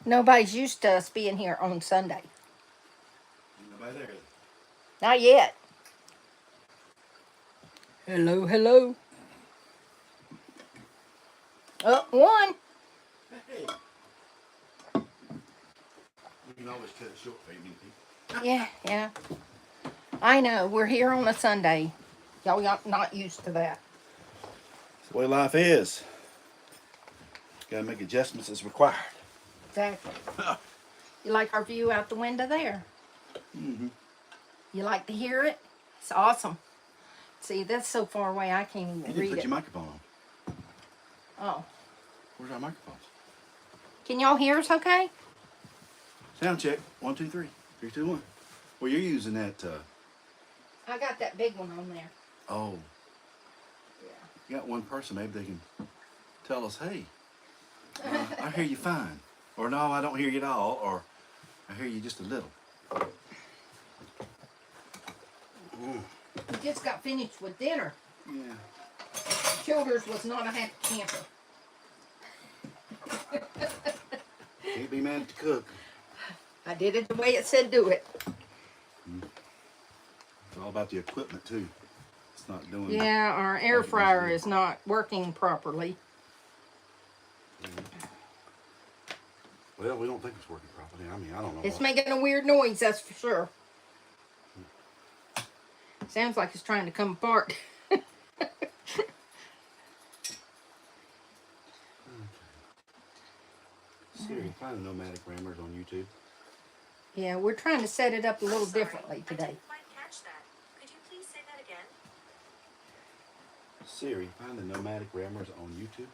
Nobody's used to us being here on Sunday. Nobody there. Not yet. Hello, hello. Oh, one. Hey. You can always cut it short for you, people. Yeah. I know. We're here on a Sunday. Y'all not used to that. That's the way life is. Gotta make adjustments as required. Exactly. You like our view out the window there? Mm-hmm. You like to hear it? It's awesome. See, that's so far away I can't even You didn't read put it. your microphone on. Oh. Where's our microphones? Can y'all hear us okay? Sound check. 1, 2, 3. 3, 2, 1. Well, you're using that. I got that big one on there. Oh. Yeah. You got one person. Maybe they can tell us, hey, I hear you fine. Or no, I don't hear you at all. Or I hear you just a little. We just got finished with dinner. Yeah. Childers was not a happy camper. Can't be mad at the cook. I did it the way it said do it. It's all about the equipment too. It's not doing. Yeah, our air fryer is not working properly. Well, we don't think it's working properly. I mean, I don't know. It's making a weird noise, that's for sure. Sounds like it's trying to come apart. Siri, find the Nomadic Ramblers on YouTube. Yeah, we're trying to set it up a little differently today. I didn't quite catch that. Could you please say that again? Siri, find the Nomadic Ramblers on YouTube.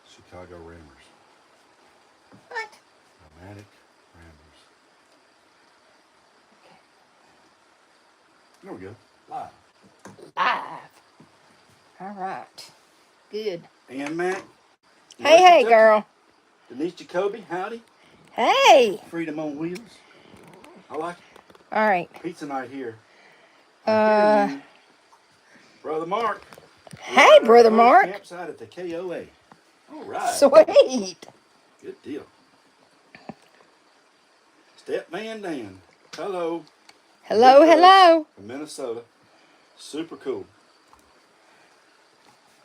Chicago Rammers. What? Nomadic Ramblers. Okay. There we go. Live. Live. All right. Good. And Matt. Hey, girl. Denise Jacoby, howdy. Hey. Freedom on Wheels. I like it. All right. Pizza night here. Brother Mark. Hey, Brother Mark. Campsite at the KOA. All right. Sweet. Good deal. Step Van Dan. Hello. Hello, hello. From Minnesota. Super cool.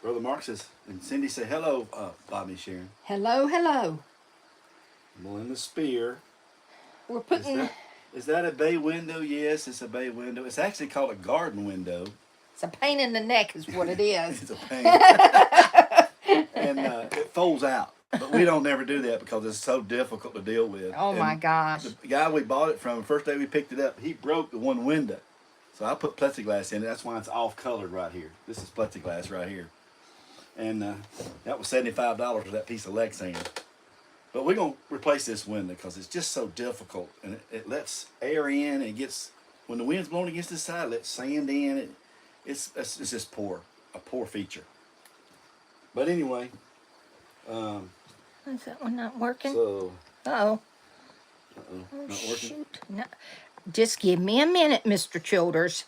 Brother Mark says, and Cindy say hello, Bobby Sharon. Hello, hello. Melinda Spear. We're putting... Is that a bay window? Yes, it's a bay window. It's actually called a garden window. It's a pain in the neck is what it is. It's a pain. And it folds out. But we don't never do that because it's so difficult to deal with. Oh, my gosh. The guy we bought it from, the first day we picked it up, he broke the one window. So I put plexiglass in it. That's why it's off colored right here. This is plexiglass right here. And that was $75 for that piece of Lexan. But we're going to replace this window because it's just so difficult. And it lets air in. It gets, when the wind's blowing against this side, it lets sand in. It's just poor, a poor feature. But anyway. Is that one not working? So. Uh-oh. Not working. Shoot. No. Just give me a minute, Mr. Childers.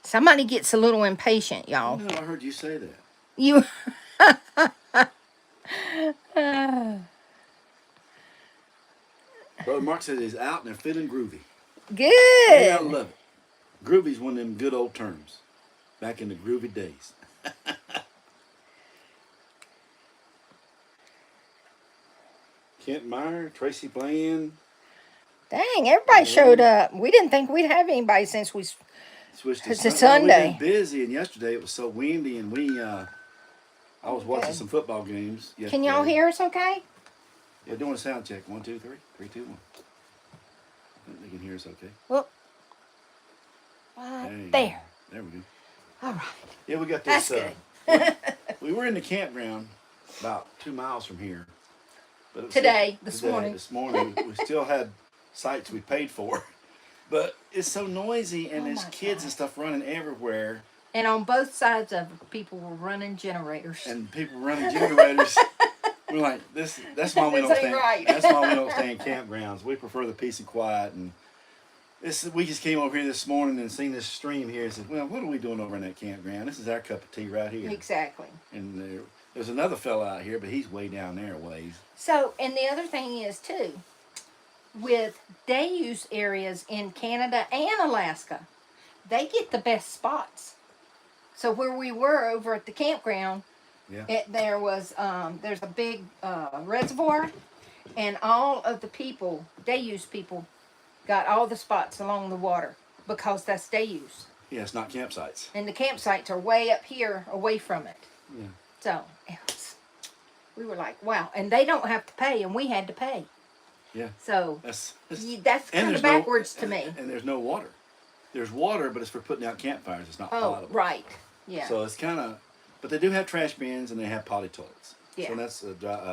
Somebody gets a little impatient, y'all. No, I heard you say that. You... Brother Mark said he's out and they're feeling groovy. Good. Hey, I love it. Groovy's one of them good old terms. Back in the groovy days. Kent Meyer, Tracy Bland. Dang, everybody showed up. We didn't think we'd have anybody since we Switched it's to a Sunday. We've been busy, and yesterday it was so windy, and I was watching some football games yesterday. Can y'all hear us okay? Yeah, doing a sound check. 1, 2, 3. 3, 2, 1. They can hear us okay. Well, there. There we go. All right. Yeah, we got this. That's good. We were in the campground about 2 miles from here. But This morning. This morning, we still had sites we paid for. But it's so noisy, and there's kids and stuff running everywhere. And on both sides of it, people were running generators. And people running generators. We're like, that's why we don't stay. Right. That's why we don't stay in campgrounds. We prefer the peace and quiet. And we just came over here this morning and seen this stream here and said, well, what are we doing over in that campground? This is our cup of tea right here. Exactly. And There's another fella out here, but he's way down there a ways. So, and the other thing is too, with day use areas in Canada and Alaska, they get the best spots. So where we were over at the campground, Yeah. there's a big reservoir, and all of the people, day use people, got all the spots along the water because that's day use. Yeah, it's not campsites. And the campsites are way up here away from it. Yeah. So we were like, wow. And they don't have to pay, and we had to pay. Yeah. So That's that's kind of backwards to me. And there's no water. There's water, but it's for putting out campfires. It's not Oh, potable. right. Yeah. So it's kind of, but they do have trash bins and they have potty toilets. Yeah. So that's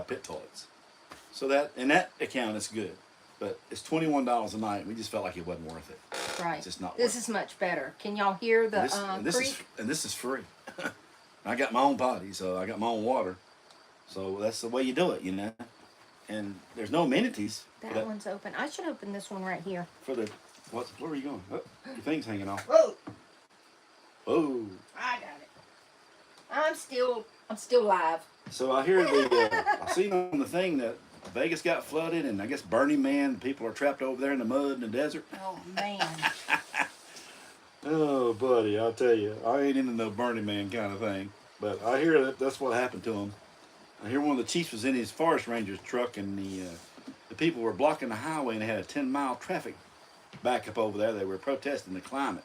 pit toilets. So that, in that account, it's good. But it's $21 a night. We just felt like it wasn't worth it. Right. It's just not This worth is much better. Can y'all hear the it. creek? This is free. I got my own potty, so I got my own water. So that's the way you do it, you know. And there's no amenities. That one's open. I should open this one right here. For the, where are you going? Oh, your thing's hanging off. Whoa! Oh. I got it. I'm still live. So I hear I seen on the thing that Vegas got flooded, and I guess Burning Man, people are trapped over there in the mud in the desert. Oh man. Oh, buddy, I'll tell you, I ain't into no Burning Man kind of thing, but I hear that's what happened to him. I hear one of the chiefs was in his forest ranger's truck, and the people were blocking the highway, and they had a 10-mile traffic backup over there. They were protesting the climate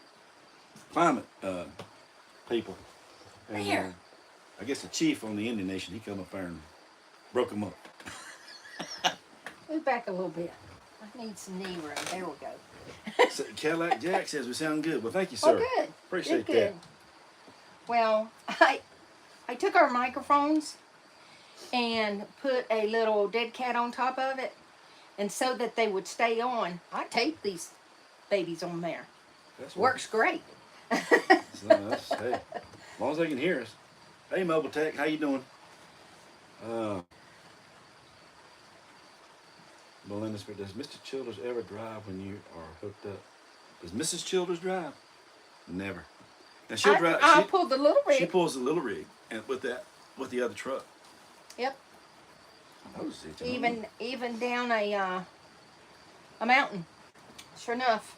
people. And, Where? I guess the chief on the Indian Nation, he come up there and broke them up. Move back a little bit. I need some knee room. There we go. So Cadillac Jack says we sound good. Well, thank you, sir. Oh, good. Appreciate good, that. good. Well, I took our microphones and put a little dead cat on top of it, and so that they would stay on, I taped these babies on there. That's Works great. hey, as long as they can hear us. Hey, Mobile Tech, how you doing? Belinda, does Mr. Childers ever drive when you are hooked up? Does Mrs. Childers drive? Never. Now she'll drive. I'll pull the little rig. She pulls the little rig, and with the other truck. Yep. Notice it, Even down a mountain. Sure enough.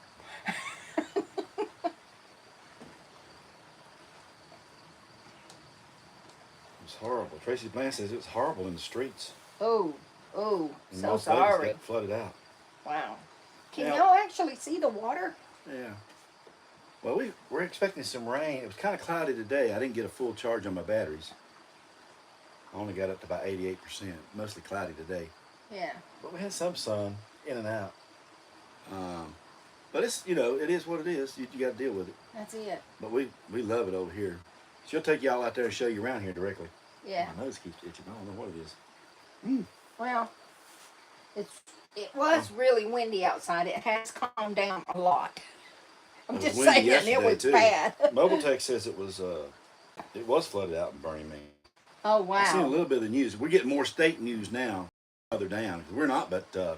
It was horrible. Tracy Bland says it was horrible in the streets. Oh, And so most Vegas sorry. got flooded out. Wow. Can Now- y'all actually see the water? Yeah. Well, we're expecting some rain. It was kind of cloudy today. I didn't get a full charge on my batteries. I only got up to about 88%. Mostly cloudy today. Yeah. But we had some sun in and out. But it's, it is what it is. You got to deal with it. That's it. But we love it over here. She'll take y'all out there and show you around here directly. Yeah. My nose keeps itching. I don't know what it is. Well, it was really windy outside. It has calmed down a lot. I'm It was just windy saying it yesterday, was too. bad. Mobile Tech says it was flooded out in Burning Man. Oh I've seen a wow. little bit of the news. We're getting more state news now, further down. We're not, but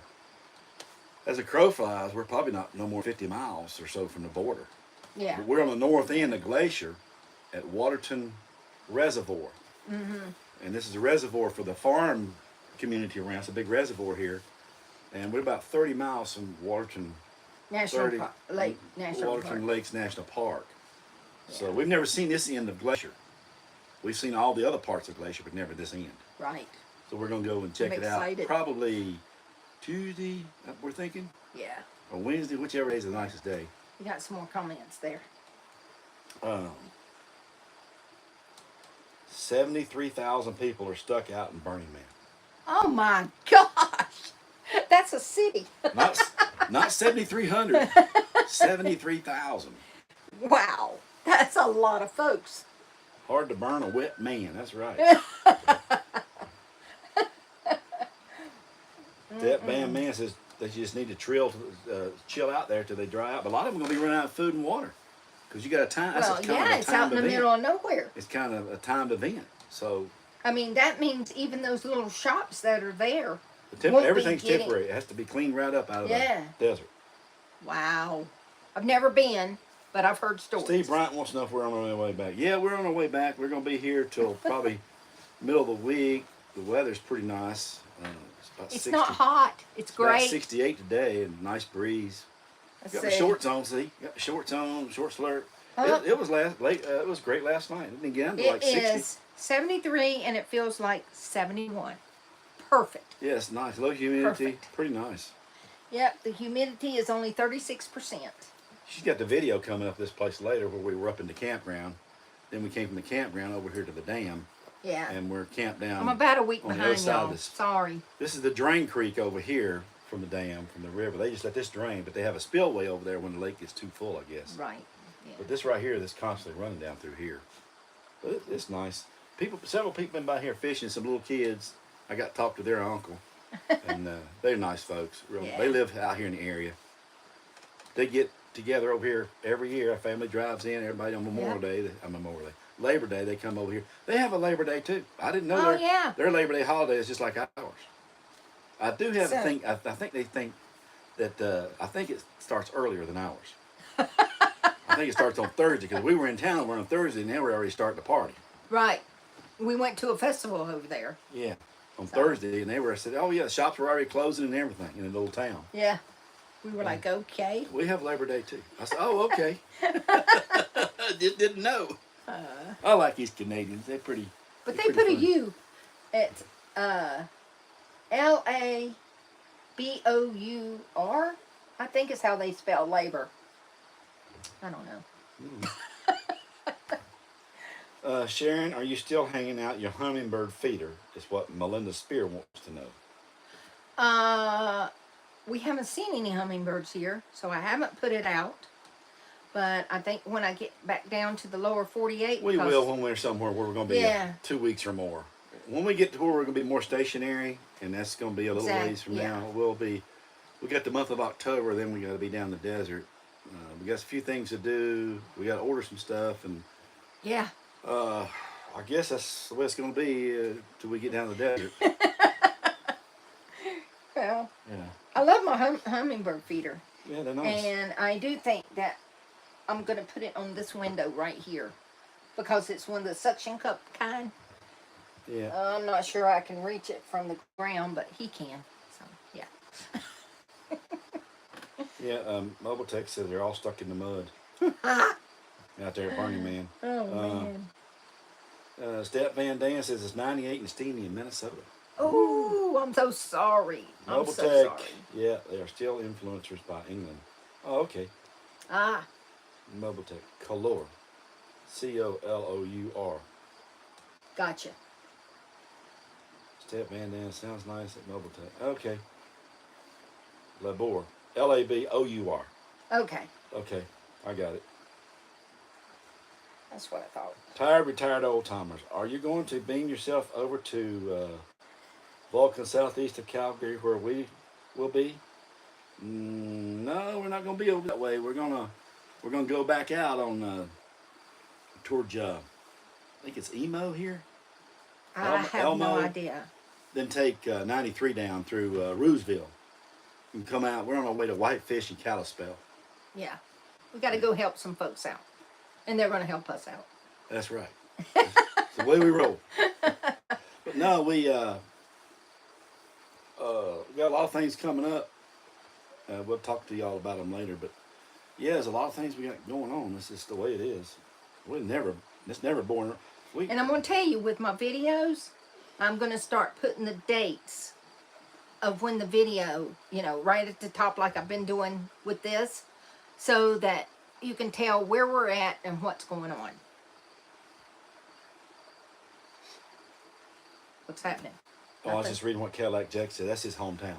as a crow flies, we're probably not no more 50 miles or so from the border. Yeah. But we're on the north end of Glacier at Waterton Reservoir. Mm-hmm. And this is a reservoir for the farm community around. It's a big reservoir here. And we're about 30 miles from Waterton Lake National Waterton Park. Lakes National Park. So Yeah. we've never seen this end of Glacier. We've seen all the other parts of Glacier, but never this end. Right. So we're going to go and check I'm it out. excited. Probably Tuesday, we're thinking, Yeah. or Wednesday, whichever day is the nicest day. You got some more comments there. 73,000 people are stuck out in Burning Man. Oh my gosh. That's a city. Not 7,300, 73,000. Wow. That's a lot of folks. Hard to burn a wet man, that's right. That Bam Man says that you just need to chill out there till they dry out. But a lot of them are going to be running out of food and water. Because you got a time. Well, that's yeah, it's out in the middle of nowhere. It's kind of a timed event. So I mean, that means even those little shops that are there. won't be everything's getting- temporary. It has to be cleaned right up out of Yeah. the desert. Wow. I've never been, but I've heard stories. Steve Bryant wants to know if we're on our way back. Yeah, we're on our way back. We're going to be here till probably middle of the week. The weather's pretty nice. It's about It's 60, not hot. It's about great. 68 today and nice breeze. Let's Got my see. shorts on, see? Got my shorts on, short slurp. Huh? It was late. It was great last night. It didn't get down to It like 60. is 73 and it feels like 71. Perfect. Yeah, it's nice. Low humidity. Perfect. Pretty nice. Yep, the humidity is only 36%. She's got the video coming up this place later where we were up in the campground. Then we came from the campground over here to the dam. Yeah. And we're camped down. I'm about a week on the other behind side of y'all. this. Sorry. This is the drain creek over here from the dam, from the river. They just let this drain, but they have a spillway over there when the lake gets too full, I guess. Right. Yeah. But this right here, that's constantly running down through here. But it's nice. Several people been by here fishing. Some little kids. I got to talk to their uncle, and they're nice folks. Yeah. They live out here in the area. They get together over here every year. Our family drives in. Everybody on Memorial Day. Labor Day. They come over here. They have a Labor Day too. I didn't know their Labor Day holiday is just like ours. I do have a thing. I think they think that I think it starts earlier than ours. I think it starts on Thursday because we were in town. We're on Thursday and they were already starting the party. Right. We went to a festival over there. Yeah, on Thursday, and I said, oh yeah, the shops were already closing and everything in the little town. Yeah. We were like, okay. We have Labor Day too. I said, oh okay. Just didn't know. I like these Canadians. They're pretty. But they're they put pretty a U. It's Labour. I think is how they spell labor. I don't know. Sharon, are you still hanging out your hummingbird feeder? Is what Melinda Spear wants to know. We haven't seen any hummingbirds here, so I haven't put it out. But I think when I get back down to the lower 48, We will when we're somewhere where we're going to be 2 weeks or more. When we get to where we're going to be more stationary, and that's going to be a little ways from now, we got the month of October, then we got to be down the desert. We got a few things to do. We got to order some stuff, and yeah. I guess that's the way it's going to be till we get down to the desert. Well, Yeah. I love my hummingbird feeder. Yeah, they're nice. And I do think that I'm going to put it on this window right here because it's one of the suction cup kind. Yeah. I'm not sure I can reach it from the ground, but he can. So, yeah. Yeah, Mobile Tech said they're all stuck in the mud out there at Burning Man. Oh, man. Step Van Dam says it's 98 and steamy in Minnesota. Oh, I'm so sorry. I'm Mobile so Tech, sorry. yeah, they are still influencers by England. Oh, okay. Ah, Mobile Tech, Colour, Colour. gotcha. Step Van Dam sounds nice at Mobile Tech. Okay. Labour, Labour. Okay, Okay, I got it. that's what I thought. Tired, retired old timers. Are you going to beam yourself over to Vulcan, southeast of Calgary, where we will be? No, we're not going to be over that way. We're gonna go back out on towards I think it's Emo here. I have Elmo. no idea. Then take 93 down through Rooseville and come out. We're on our way to Whitefish and Kalispell. Yeah, we got to go help some folks out, and they're going to help us out. That's right. That's the way we roll. But no, we got a lot of things coming up. We'll talk to y'all about them later. But yeah, there's a lot of things we got going on. This is the way it is. It's never boring. And I'm going to tell you, with my videos, I'm going to start putting the dates of when the video, right at the top like I've been doing with this, so that you can tell where we're at and what's going on. What's happening? Oh, I was just reading what Cadillac Jack said. That's his hometown.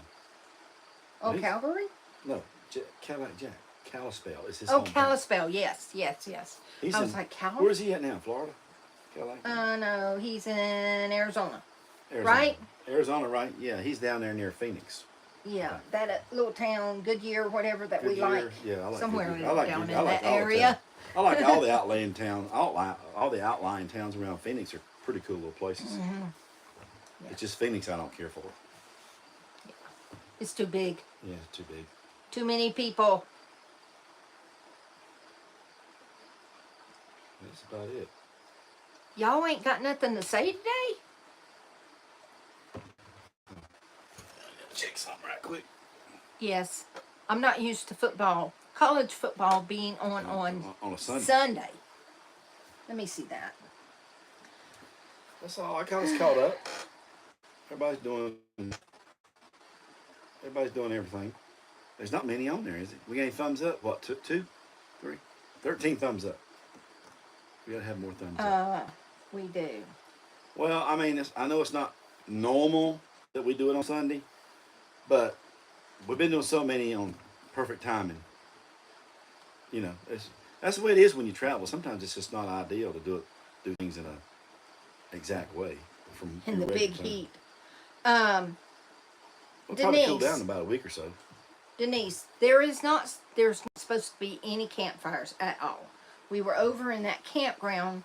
Oh, He's- Calgary? No, Cadillac Jack. Kalispell is his Oh, hometown. Kalispell. Yes. He's I was like, Calgary? Where's he at now? Florida? Cadillac? No, he's in Arizona. Arizona. right? Arizona, right? Yeah, he's down there near Phoenix. Yeah, that little town, Goodyear, whatever that we Goodyear. like. Yeah, I like Somewhere Goodyear. I like down Goodyear. in I like that all the area. towns. I like all the outlying towns. All the outlying towns around Phoenix are pretty cool little places. Mm-hmm. Yeah. It's just Phoenix I don't care for. It's too big. Yeah, it's too big. Too many people. That's about it. Y'all ain't got nothing to say today? check something right quick. Yes. I'm not used to football, college football being on On a Sunday. Sunday. Let me see that. That's all. I got us caught up. Everybody's doing everything. There's not many on there, is it? We got any thumbs up? What, two, 3, 13 thumbs up. We gotta have more thumbs up. We do. Well, I mean, I know it's not normal that we do it on Sunday, but we've been doing so many on perfect timing. You know, that's the way it is when you travel. Sometimes it's just not ideal to do things in a exact way from In your the regular big time. heat. We'll probably cool Denise. down in about a week or so. Denise, there's not supposed to be any campfires at all. We were over in that campground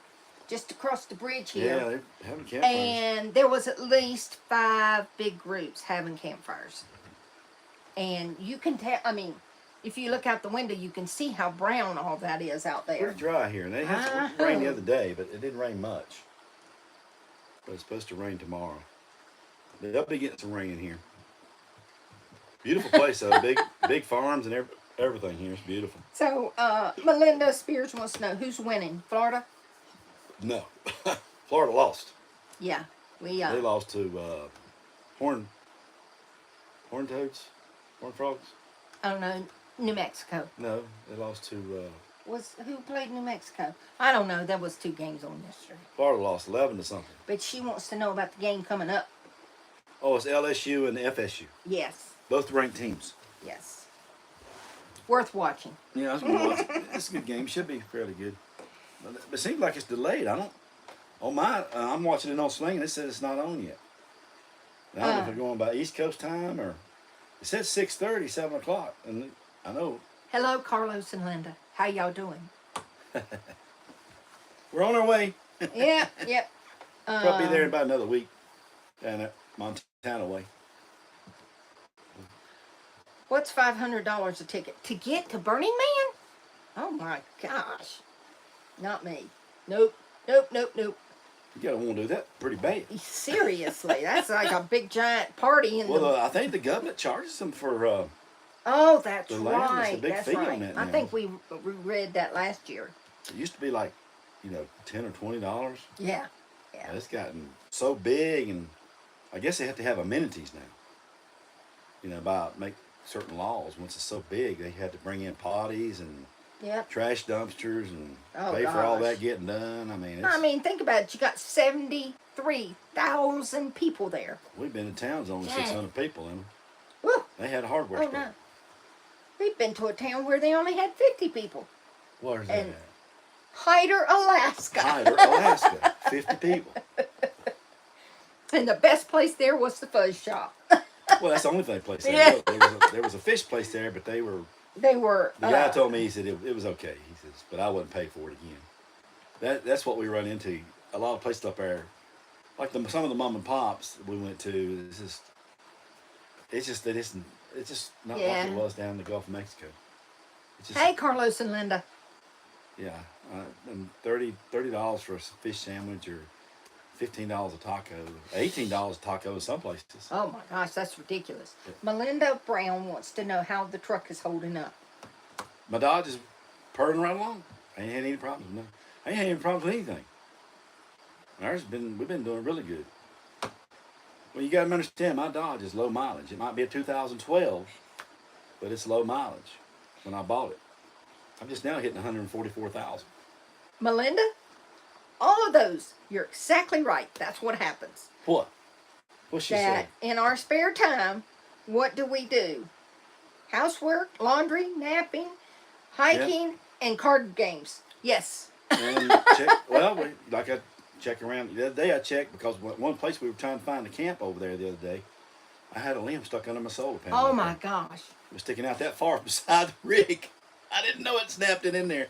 just across the bridge here. Yeah, they're having campfires. And there was at least 5 big groups having campfires. And you can tell, I mean, if you look out the window, you can see how brown all that is out there. Pretty dry here, and they had some rain the other day, but it didn't rain much. But it's supposed to rain tomorrow. They'll be getting some rain in here. Beautiful place, though. Big farms and everything here. It's beautiful. So, Melinda Spears wants to know who's winning. Florida? No, Florida lost. Yeah, we They lost to horn frogs. I don't know, New Mexico. No, they lost to Who played New Mexico? I don't know. There was 2 games on yesterday. Florida lost 11 to something. But she wants to know about the game coming up. Oh, it's LSU and FSU. Yes, Both ranked teams. yes. Worth watching. Yeah, I was going to watch it. It's a good game. Should be fairly good. But it seems like it's delayed. I don't. On my, I'm watching it on Sling, and it said it's not on yet. And I don't know if they're going by East Coast time or. It said 6:30, 7 o'clock, and I know. Hello, Carlos and Linda. How y'all doing? We're on our way. Yeah, yep. Probably be there in about another week. Down at Montana way. What's $500 a ticket to get to Burning Man? Oh my gosh, not me. Nope. You gotta want to do that pretty bad. Seriously, that's like a big giant party in Well, the. I think the government charges them for. Oh, that's the land is a right. big That's fee on right. that I now. think we read that last year. It used to be like, $10 or $20. Yeah, yeah. It's gotten so big, and I guess they have to have amenities now. About make certain laws. Once it's so big, they had to bring in potties and Yep. trash dumpsters and Oh, pay for all gosh. that getting done. I mean, think about it. You got 73,000 people there. We've been in towns only Dang. 600 people in them. Woo. They had a hardware Oh store. no. We've been to a town where they only had 50 people. Where's that And- at? Hyder, Alaska. Hyder, Alaska. 50 people. And the best place there was the fuzz shop. Well, that's the only place there. Yeah. There was a fish place there, but they were. They were. The guy told me, he said it was okay. He says, but I wouldn't pay for it again. That's what we run into. A lot of places up there, like some of the mom and pops we went to. It's just not like Yeah. it was down in the Gulf of Mexico. It's just, Hey, Carlos and Linda. yeah, and $30 for a fish sandwich or $15 a taco, $18 a taco in some places. Oh my gosh, that's ridiculous. Yeah. Melinda Brown wants to know how the truck is holding up. My Dodge is purring right along. I ain't had any problems. No, I ain't had any problems with anything. We've been doing really good. Well, you got to understand, my Dodge is low mileage. It might be a 2012, but it's low mileage when I bought it. I'm just now hitting 144,000. Melinda, all of those, you're exactly right. That's what happens. What? What's she That saying? in our spare time, what do? Housework, laundry, napping, hiking, and card games. Yes. And I check around. The other day I checked because one place we were trying to find a camp over there the other day, I had a limb stuck under my solar panel. Oh up my there. gosh. It was sticking out that far beside the rig. I didn't know it snapped it in there.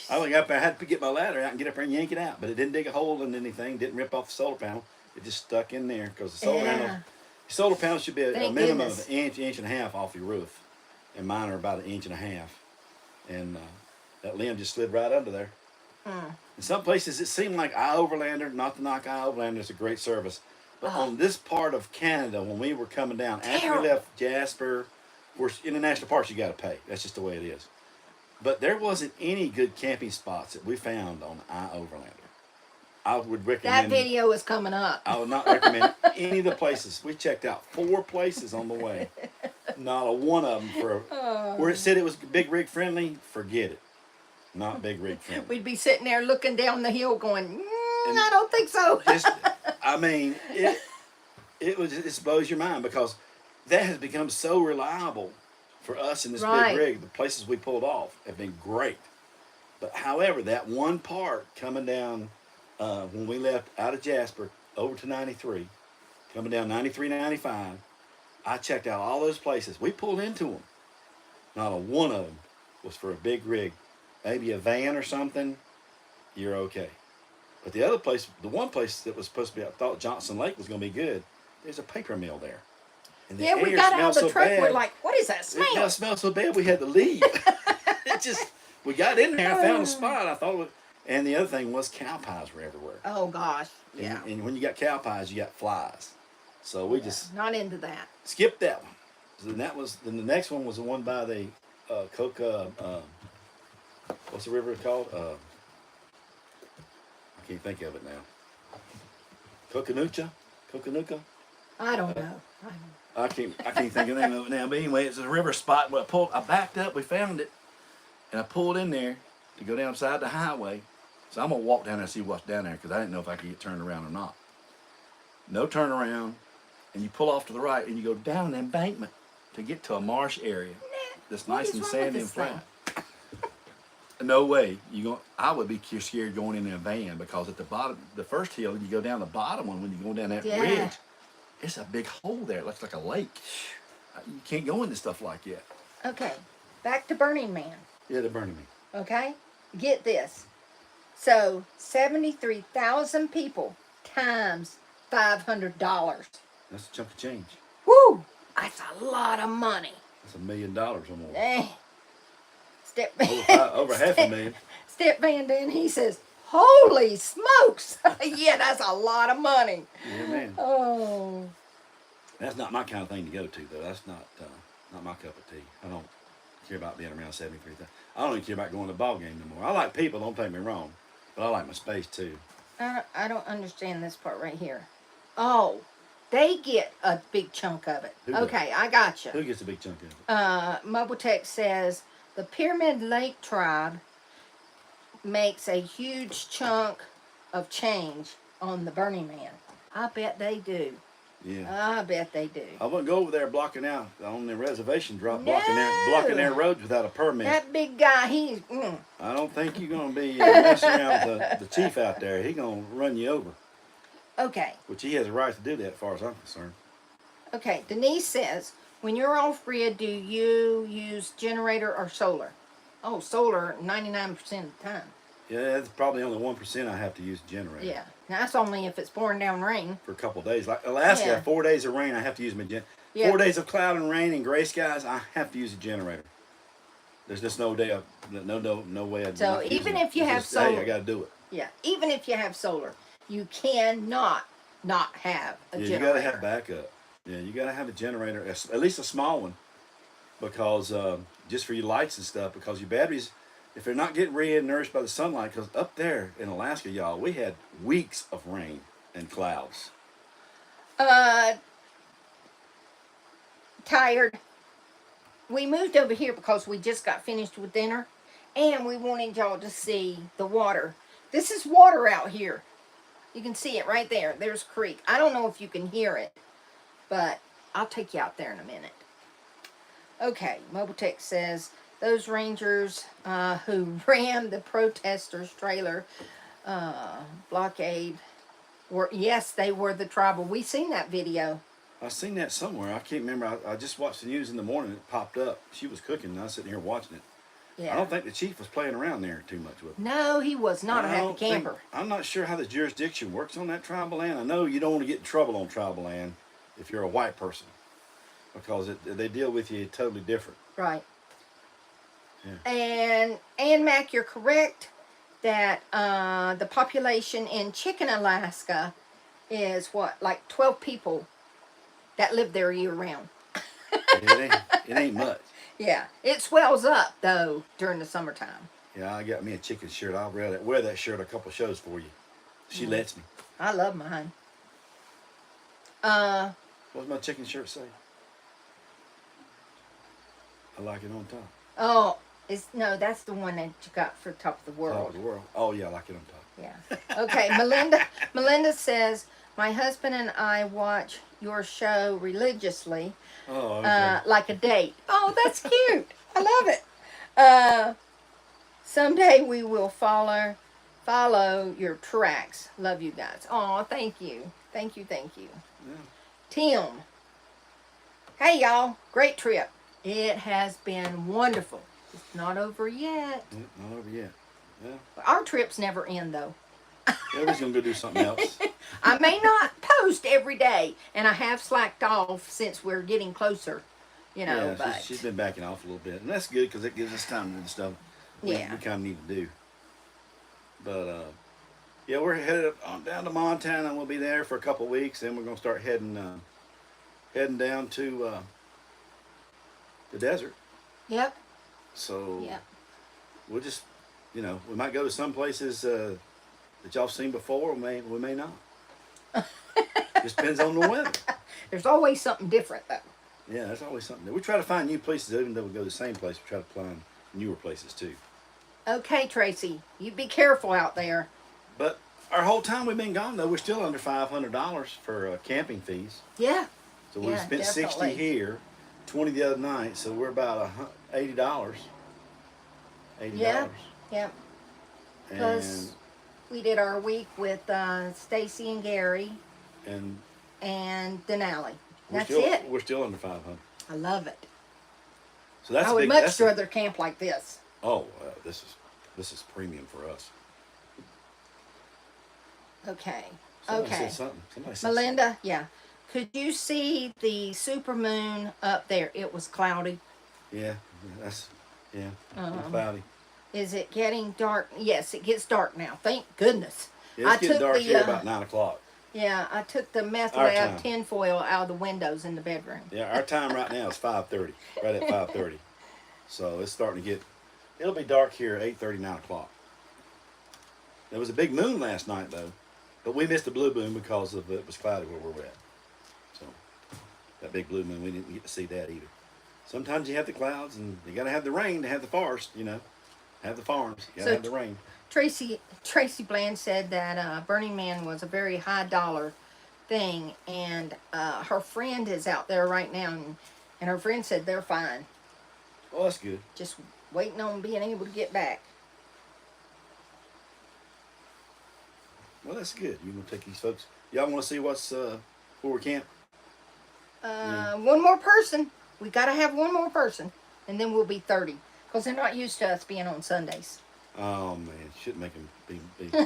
I went up there, I had to get my ladder out and get up there and yank it out, but it didn't dig a hole in anything, didn't rip off the solar panel. It just stuck in there because the solar panel should be a Thank minimum goodness. of an inch and a half off your roof, and mine are about 1.5 inches, and that limb just slid right under there. In some places, it seemed like iOverlander, not to knock iOverlander, it's a great service, But on this part of Canada, when we were coming down, after we left Jasper, of course, in the national parks, you got to pay. That's just the way it is. But there wasn't any good camping spots that we found on Overlander. I would recommend. That video is coming up. I would not recommend any of the places. We checked out 4 places on the way. Not a one of them where it said it was big rig friendly. Forget it. Not big rig friendly. We'd be sitting there looking down the hill going, I don't think so. I mean, it blows your mind because that has become so reliable for us in this big rig. The places we pulled off have been great. But however, that one part coming down when we left out of Jasper over to 93, coming down 93, 95, I checked out all those places. We pulled into them. Not a one of them was for a big rig. Maybe a van or something, you're okay. But the other place, the one place that was supposed to be, I thought Johnson Lake was going to be good, there's a paper mill there. And the we air got out of the so truck, bad, we're like, what is that smell? It smelled so bad we had to leave. We got in there, I found a spot, I thought and the other thing was cow pies were everywhere. Oh gosh, yeah. And when you got cow pies, you got flies. So we just not into that. Skipped that one. So then the next one was the one by the Coca, what's the river called? I can't think of it now. Coconuca? I don't know. I can't think of the name of it now. But anyway, it's a river spot. Where I backed up, we found it, and I pulled in there to go down beside the highway. So I'm gonna walk down there and see what's down there because I didn't know if I could get turned around or not. No turnaround, and you pull off to the right and you go down an embankment to get to a marsh area that's nice and sandy and flat. No way. I would be scared going in a van because at the bottom, the first hill, you go down the bottom one when you go down that ridge. It's a big hole there. It looks like a lake. You can't go into stuff like that. Okay, back to Burning Man. Yeah, the Burning Man. Okay, get this. So 73,000 people times $500. That's a chunk of change. Woo! That's a lot of money. That's $1 million or more. Over half a million. Step Van Dan, he says, holy smokes. Yeah, that's a lot of money. Yeah, man. Oh. That's not my kind of thing to go to, though. That's not my cup of tea. I don't care about being around 73,000. I don't even care about going to the ball game no more. I like people, don't take me wrong. But I like my space, too. I don't understand this part right here. Oh, they get a big chunk of it. Okay, I got you. Who gets a big chunk of it? Mobile Tech says the Pyramid Lake Tribe makes a huge chunk of change on the Burning Man. I bet they do. Yeah. I bet they do. I wouldn't go over there blocking out on the reservation blocking their roads without a permit. That big guy, I don't think you're going to be messing around with the chief out there. He's going to run you over. Okay. Which he has a right to do that as far as I'm concerned. Okay, Denise says, when you're off grid, do you use generator or solar? Oh, solar 99% of the time. Yeah, that's probably only 1% I have to use a generator. Yeah, now that's only if it's pouring down rain. For a couple of days. Like Alaska, 4 days of rain, I have to use my generator. 4 days of cloud and rain and gray skies, I have to use a generator. There's just no way I'd So even if you have solar, hey, I got to do it. Yeah, even if you have solar, you cannot not have a generator. You got to have backup. Yeah, you got to have a generator, at least a small one, because just for your lights and stuff, because your batteries, if they're not getting nourished by the sunlight, because up there in Alaska, y'all, we had weeks of rain and clouds. Tired. We moved over here because we just got finished with dinner, and we wanted y'all to see the water. This is water out here. You can see it right there. There's a creek. I don't know if you can hear it, but I'll take you out there in a minute. Okay, Mobile Tech says those rangers who rammed the protesters' trailer blockade yes, they were the tribal. We seen that video. I seen that somewhere. I can't remember. I just watched the news in the morning. It popped up. She was cooking, and I was sitting here watching it. Yeah. I don't think the chief was playing around there too much with it. No, he was not a happy camper. I'm not sure how the jurisdiction works on that tribal land. I know you don't want to get in trouble on tribal land if you're a white person, because they deal with you totally different. Right. Yeah. And Mac, you're correct that the population in Chicken, Alaska is what, like 12 people that live there year round. It ain't much. Yeah, it swells up though during the summertime. Yeah, I got me a chicken shirt. I'll wear that shirt a couple shows for you. She lets me. I love mine. What's my chicken shirt say? I like it on top. Oh, no, that's the one that you got for Top of the World. Top of the world. Oh yeah, I like it on top. Yeah. Okay, Melinda says, my husband and I watch your show religiously, Oh, okay. like a date. Oh, that's cute. I love it. Someday we will follow your tracks. Love you guys. Oh, thank you. Thank you. Yeah. Tim. Hey, y'all. Great trip. It has been wonderful. It's not over yet. Yeah, not over yet. Yeah. Our trips never end, though. Yeah, we're just gonna go do something else. I may not post every day, and I have slacked off since we're getting closer, Yeah, but she's been backing off a little bit, and that's good because it gives us time to do the stuff we kind of need to do. But yeah, we're headed on down to Montana, and we'll be there for a couple of weeks. Then we're gonna start heading down to the desert. Yep. So Yep. we'll just, we might go to some places that y'all seen before. We may not. Just depends on the weather. There's always something different, though. Yeah, there's always something. We try to find new places, even though we go to the same place. We try to find newer places too. Okay, Tracy, you be careful out there. But our whole time we've been gone, though, we're still under $500 for camping fees. Yeah. So we Yeah, spent definitely. $60 here, $20 the other night. So we're about $80. $80. Yeah. Yep. And Plus, we did our week with Stacy and Gary and and Denali. That's still, it. We're still under 500. I love it. So that's I a would big. much rather camp like this. Oh, this is premium for us. Okay. Somebody Okay. said something. Somebody said Melinda, yeah. Could you see the supermoon up there? It was cloudy. something. Yeah, that's it's Um, cloudy. Is it getting dark? Yes, it gets dark now. Thank goodness. Yeah, it's getting dark here about 9 o'clock. Yeah, I took the meth Our lab time. tinfoil out of the windows in the bedroom. Yeah, our time right now is 5:30. Right at 5:30. So it's starting to get. It'll be dark here at 8:30, 9 o'clock. There was a big moon last night though, but we missed the blue moon because of it was cloudy where we're at. So that big blue moon, we didn't get to see that either. Sometimes you have the clouds, and you got to have the rain to have the forest. Have the farms. You got to So have the rain. Tracy Bland said that Burning Man was a very high dollar thing, and her friend is out there right now, and her friend said they're fine, Oh, that's good. just waiting on being able to get back. Well, that's good. You gonna take these folks? Y'all want to see what's where we camp? One more person. We got to have one more person, and then we'll be 30, because they're not used to us being on Sundays. Oh man, shouldn't make them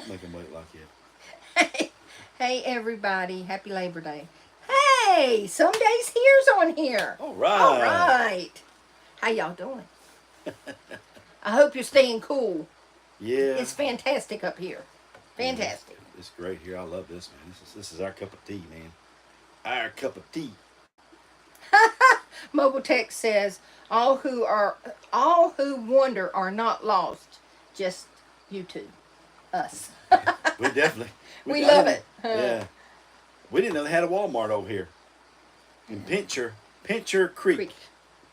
make them wait like that. Hey everybody, happy Labor Day. Hey, some days here's on here. All right. All right. How y'all doing? I hope you're staying cool. Yeah. It's fantastic up here. Fantastic. It's great here. I love this, man. This is our cup of tea, man. Our cup of tea. Mobile Tech says all who wonder are not lost. Just YouTube. Us. We definitely. We love it. Yeah. We didn't know they had a Walmart over here. In Pincher Creek.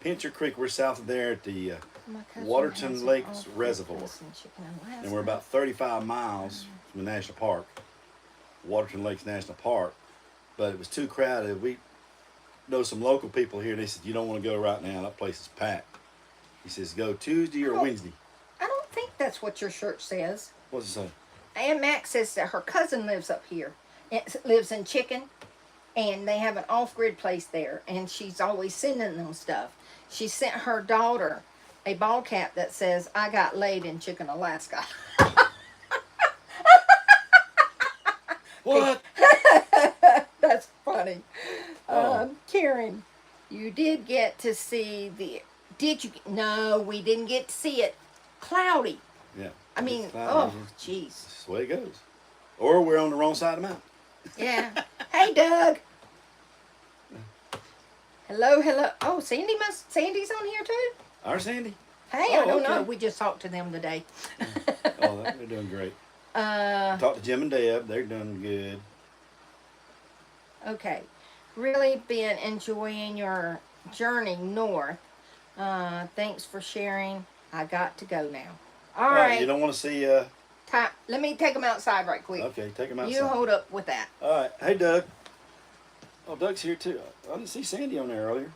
Pincher Creek. We're south of there at the Waterton Lakes Reservoir. And we're about 35 miles from the national park. Waterton Lakes National Park. But it was too crowded. We know some local people here. They said, you don't want to go right now. That place is packed. He says, go Tuesday or Wednesday. I don't think that's what your shirt says. What's it say? Aunt Max says that her cousin lives up here. It lives in Chicken, and they have an off-grid place there, and she's always sending them stuff. She sent her daughter a ball cap that says, I got laid in Chicken, Alaska. What? That's funny. Oh. Karen, you did get to see no, we didn't get to see it. Cloudy. Yeah. I mean, It's cloudy. oh, jeez. That's the way it goes. Or we're on the wrong side of the mountain. Yeah. Hey, Doug. Hello, hello. Oh, Sandy's on here too? Our Sandy? Hey, Oh, I don't know. okay. We just talked to them today. Oh, they're doing great. Talked to Jim and Deb. They're doing good. Okay. Really been enjoying your journey north. Thanks for sharing. I got to go now. All right. You don't want to see. Let me take them outside right quick. Okay, take them outside. You hold up with that. All right. Hey, Doug. Oh, Doug's here too. I didn't see Sandy on there earlier.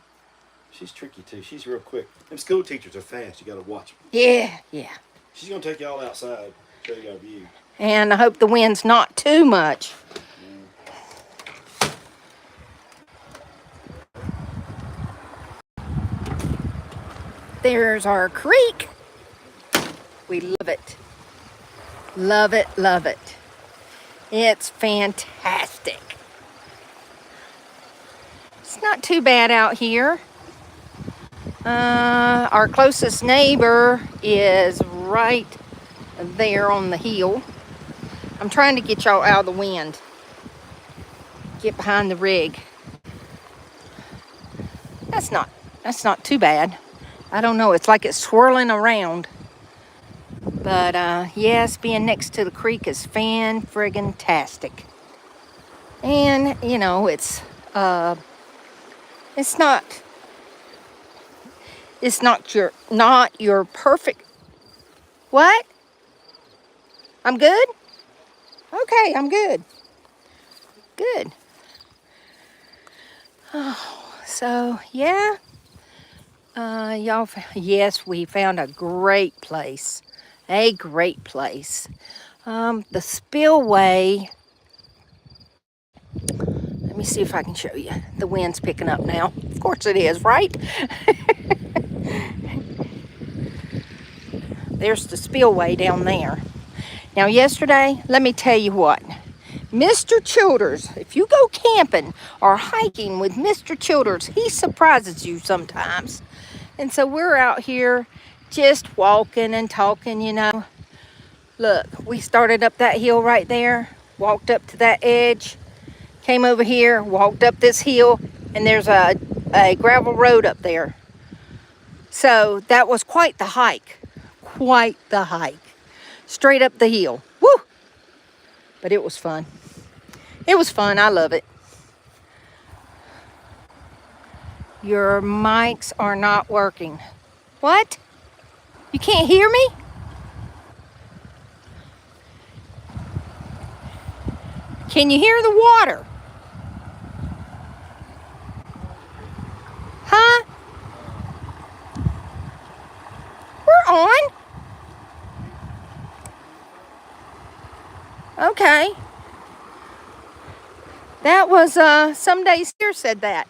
She's tricky too. She's real quick. Them school teachers are fast. You got to watch them. Yeah, yeah. She's gonna take y'all outside, show you our view. And I hope the wind's not too much. There's our creek. We love it. Love it, love it. It's fantastic. It's not too bad out here. Our closest neighbor is right there on the hill. I'm trying to get y'all out of the wind. Get behind the rig. That's not too bad. I don't know, it's like it's swirling around. But yes, being next to the creek is fan-friggin-tastic. And, you know, it's not your perfect. What? I'm good? Okay, I'm good. Good. Oh, so yeah. Yes, we found a great place. A great place. The spillway. Let me see if I can show you. The wind's picking up now. Of course it is, right? There's the spillway down there. Now, yesterday, let me tell you what. Mr. Childers, if you go camping or hiking with Mr. Childers, he surprises you sometimes. And so we're out here just walking and talking, you know. Look, we started up that hill right there, walked up to that edge, came over here, walked up this hill, and there's a gravel road up there. So that was quite the hike. Quite the hike. Straight up the hill. Woo! But it was fun. It was fun. I love it. Your mics are not working. What? You can't hear me? Can you hear the water? Huh? We're on. Okay. That was, some days here said that.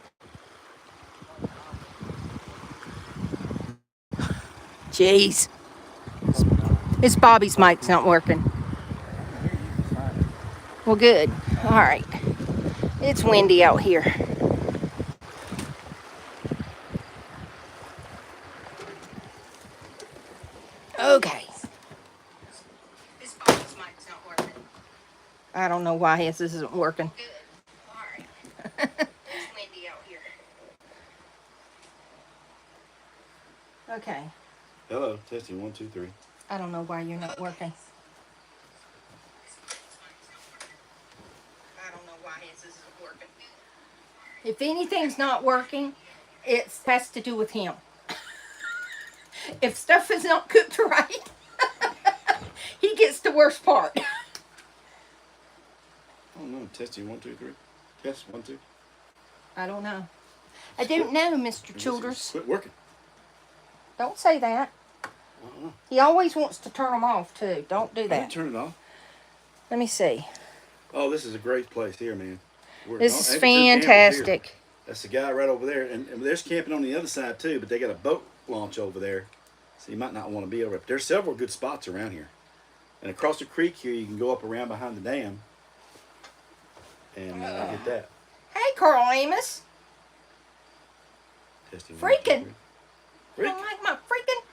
Jeez. It's Bobby's mic's not working. Well, good. All right. It's windy out here. Okay. It's Bobby's mic's not working. I don't know why his isn't working. Good. All right. It's windy out here. Okay. Hello, testing 1, 2, 3. I don't know why you're not working. I don't know why his isn't working. If anything's not working, it has to do with him. If stuff is not cooked right, he gets the worst part. Oh no, testing 1, 2, 3. Yes, 1, 2. I don't know. I don't know, Mr. Childers. Quit working. Don't say that. He always wants to turn them off too. Don't do I that. didn't turn it off. Let me see. Oh, this is a great place here, man. This is fantastic. That's the guy right over there, and there's camping on the other side too. But they got a boat launch over there, so you might not want to be over there. But there's several good spots around here, and across the creek here, you can go up around behind the dam and get that. Hey, Carl Amos. Testing. Freaking. You Freak. don't like my freaking?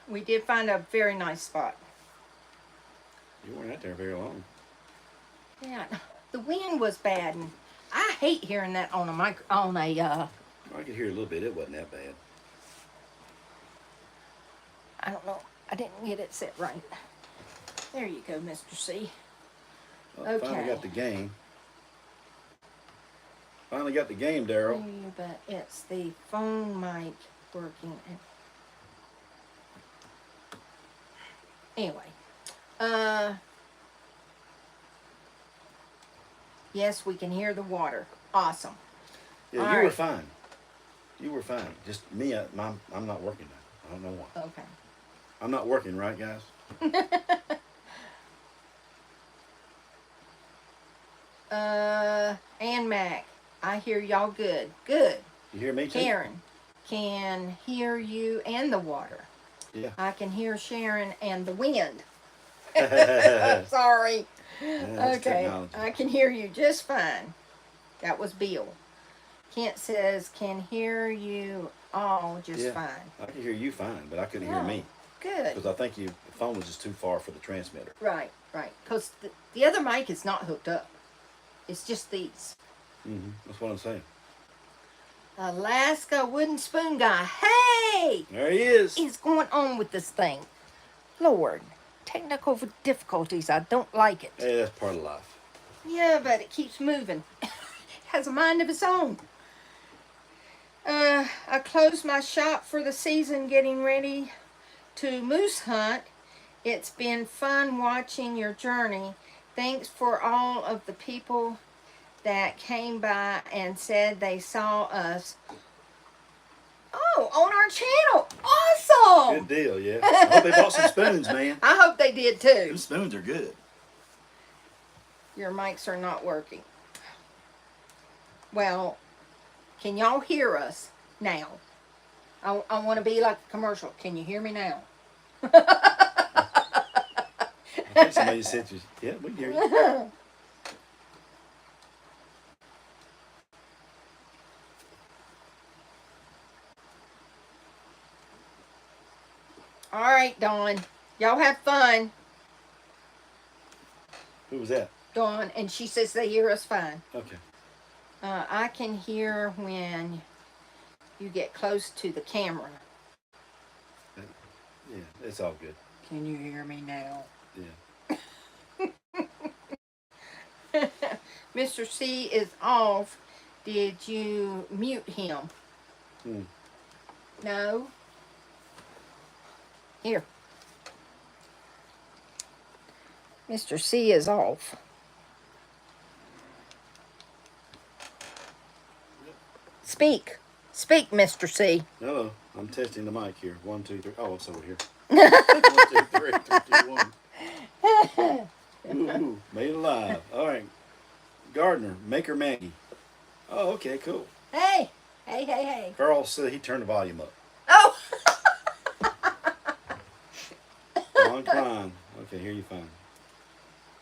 We did find a very nice spot. You weren't out there very long. Yeah, the wind was bad, and I hate hearing that on a I could hear a little bit. It wasn't that bad. I don't know. I didn't get it set right. There you go, Mr. C. Well, Finally Okay. got the game. Finally got the game, Daryl. But it's the phone mic working. Anyway, yes, we can hear the water. Awesome. Yeah, All you were right. fine. You were fine. Just me, I'm not working now. I don't know why. Okay. I'm not working, right, guys? And Mac, I hear y'all good. Good. You hear me too? Karen can hear you and the water. Yeah. I can hear Sharon and the wind. Yeah, Sorry. that's Okay. technology. I can hear you just fine. That was Bill. Kent says, can hear you all just Yeah. fine. I could hear you fine, but I couldn't hear Oh, me Good. because I think the phone was just too far for the transmitter. Right. Because the other mic is not hooked up. It's just these. That's what I'm saying. Alaska Wooden Spoon Guy. Hey! There he is. What is going on with this thing? Lord, technical difficulties. I don't like it. Hey, that's part of life. Yeah, but it keeps moving. It has a mind of its own. I closed my shop for the season, getting ready to moose hunt. It's been fun watching your journey. Thanks for all of the people that came by and said they saw us. Oh, on our channel. Awesome. Good deal, yeah. I hope they bought some spoons, man. I hope they did too. Them spoons are good. Your mics are not working. Well, can y'all hear us now? I want to be like a commercial. Can you hear me now? I think somebody said, yeah, we can hear you. All right, Dawn. Y'all have fun. Who was that? Dawn, and she says they hear us fine. Okay. I can hear when you get close to the camera. Yeah, it's all good. Can you hear me now? Yeah. Mr. C is off. Did you mute him? No? Here. Mr. C is off. Speak. Speak, Mr. C. Hello. I'm testing the mic here. 1, 2, 3. Oh, it's over here. 1, 2, 3, 3, 2, 1. Ooh, made it live. All right. Gardner, Maker Maggie. Oh, okay, cool. Hey. Hey. Carl said he turned the volume up. Oh! Ron Klein. Okay, hear you fine.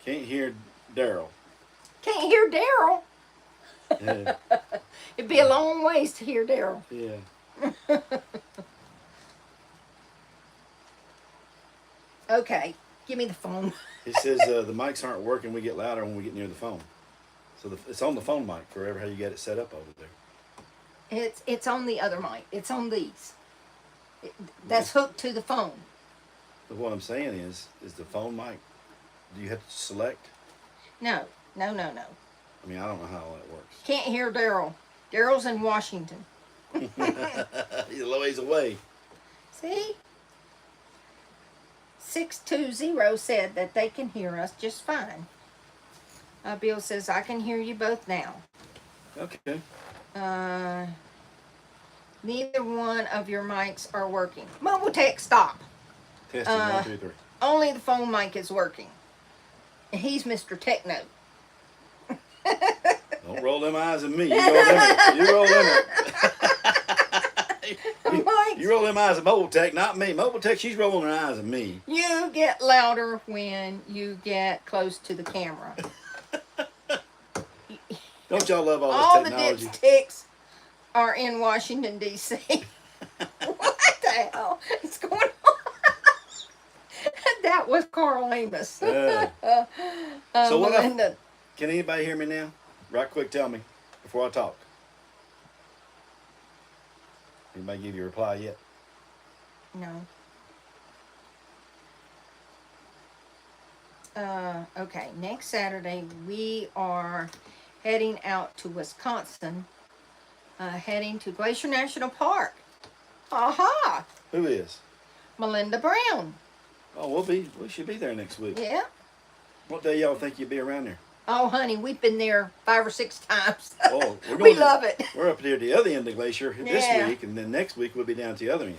Can't hear Daryl. Can't hear Daryl. Yeah. It'd be a long ways to hear Daryl. Yeah. Okay, give me the phone. He says the mics aren't working. We get louder when we get near the phone. So it's on the phone mic for how you got it set up over there. It's on the other mic. It's on these. That's hooked to the phone. But what I'm saying is the phone mic, do you have to select? No. I mean, I don't know how all that works. Can't hear Daryl. Daryl's in Washington. He's a little ways away. See? 620 said that they can hear us just fine. Bill says, I can hear you both now. Okay. Neither one of your mics are working. Mobile Tech, stop. Testing 1, 2, 3. Only the phone mic is working. And he's Mr. Techno. Don't roll them eyes at me. You roll them. You roll them. You roll them eyes at Mobile Tech, not me. Mobile Tech, she's rolling her eyes at me. You get louder when you get close to the camera. Don't y'all love all All this the technology? dipsticks are in Washington, D.C. What the hell is going on? That was Carl Amos. So what Melinda. Can anybody hear me now? Right quick, tell me before I talk. Anybody give you a reply yet? No. Okay, next Saturday we are heading out to Wisconsin, heading to Glacier National Park. Aha! Who is? Melinda Brown. Oh, we should be there next week. Yeah. What day y'all think you'll be around there? Oh, honey, we've been there 5 or 6 times. Oh, We love it. We're up here at the other end of the glacier this Yeah. week, and then next week we'll be down to the other end.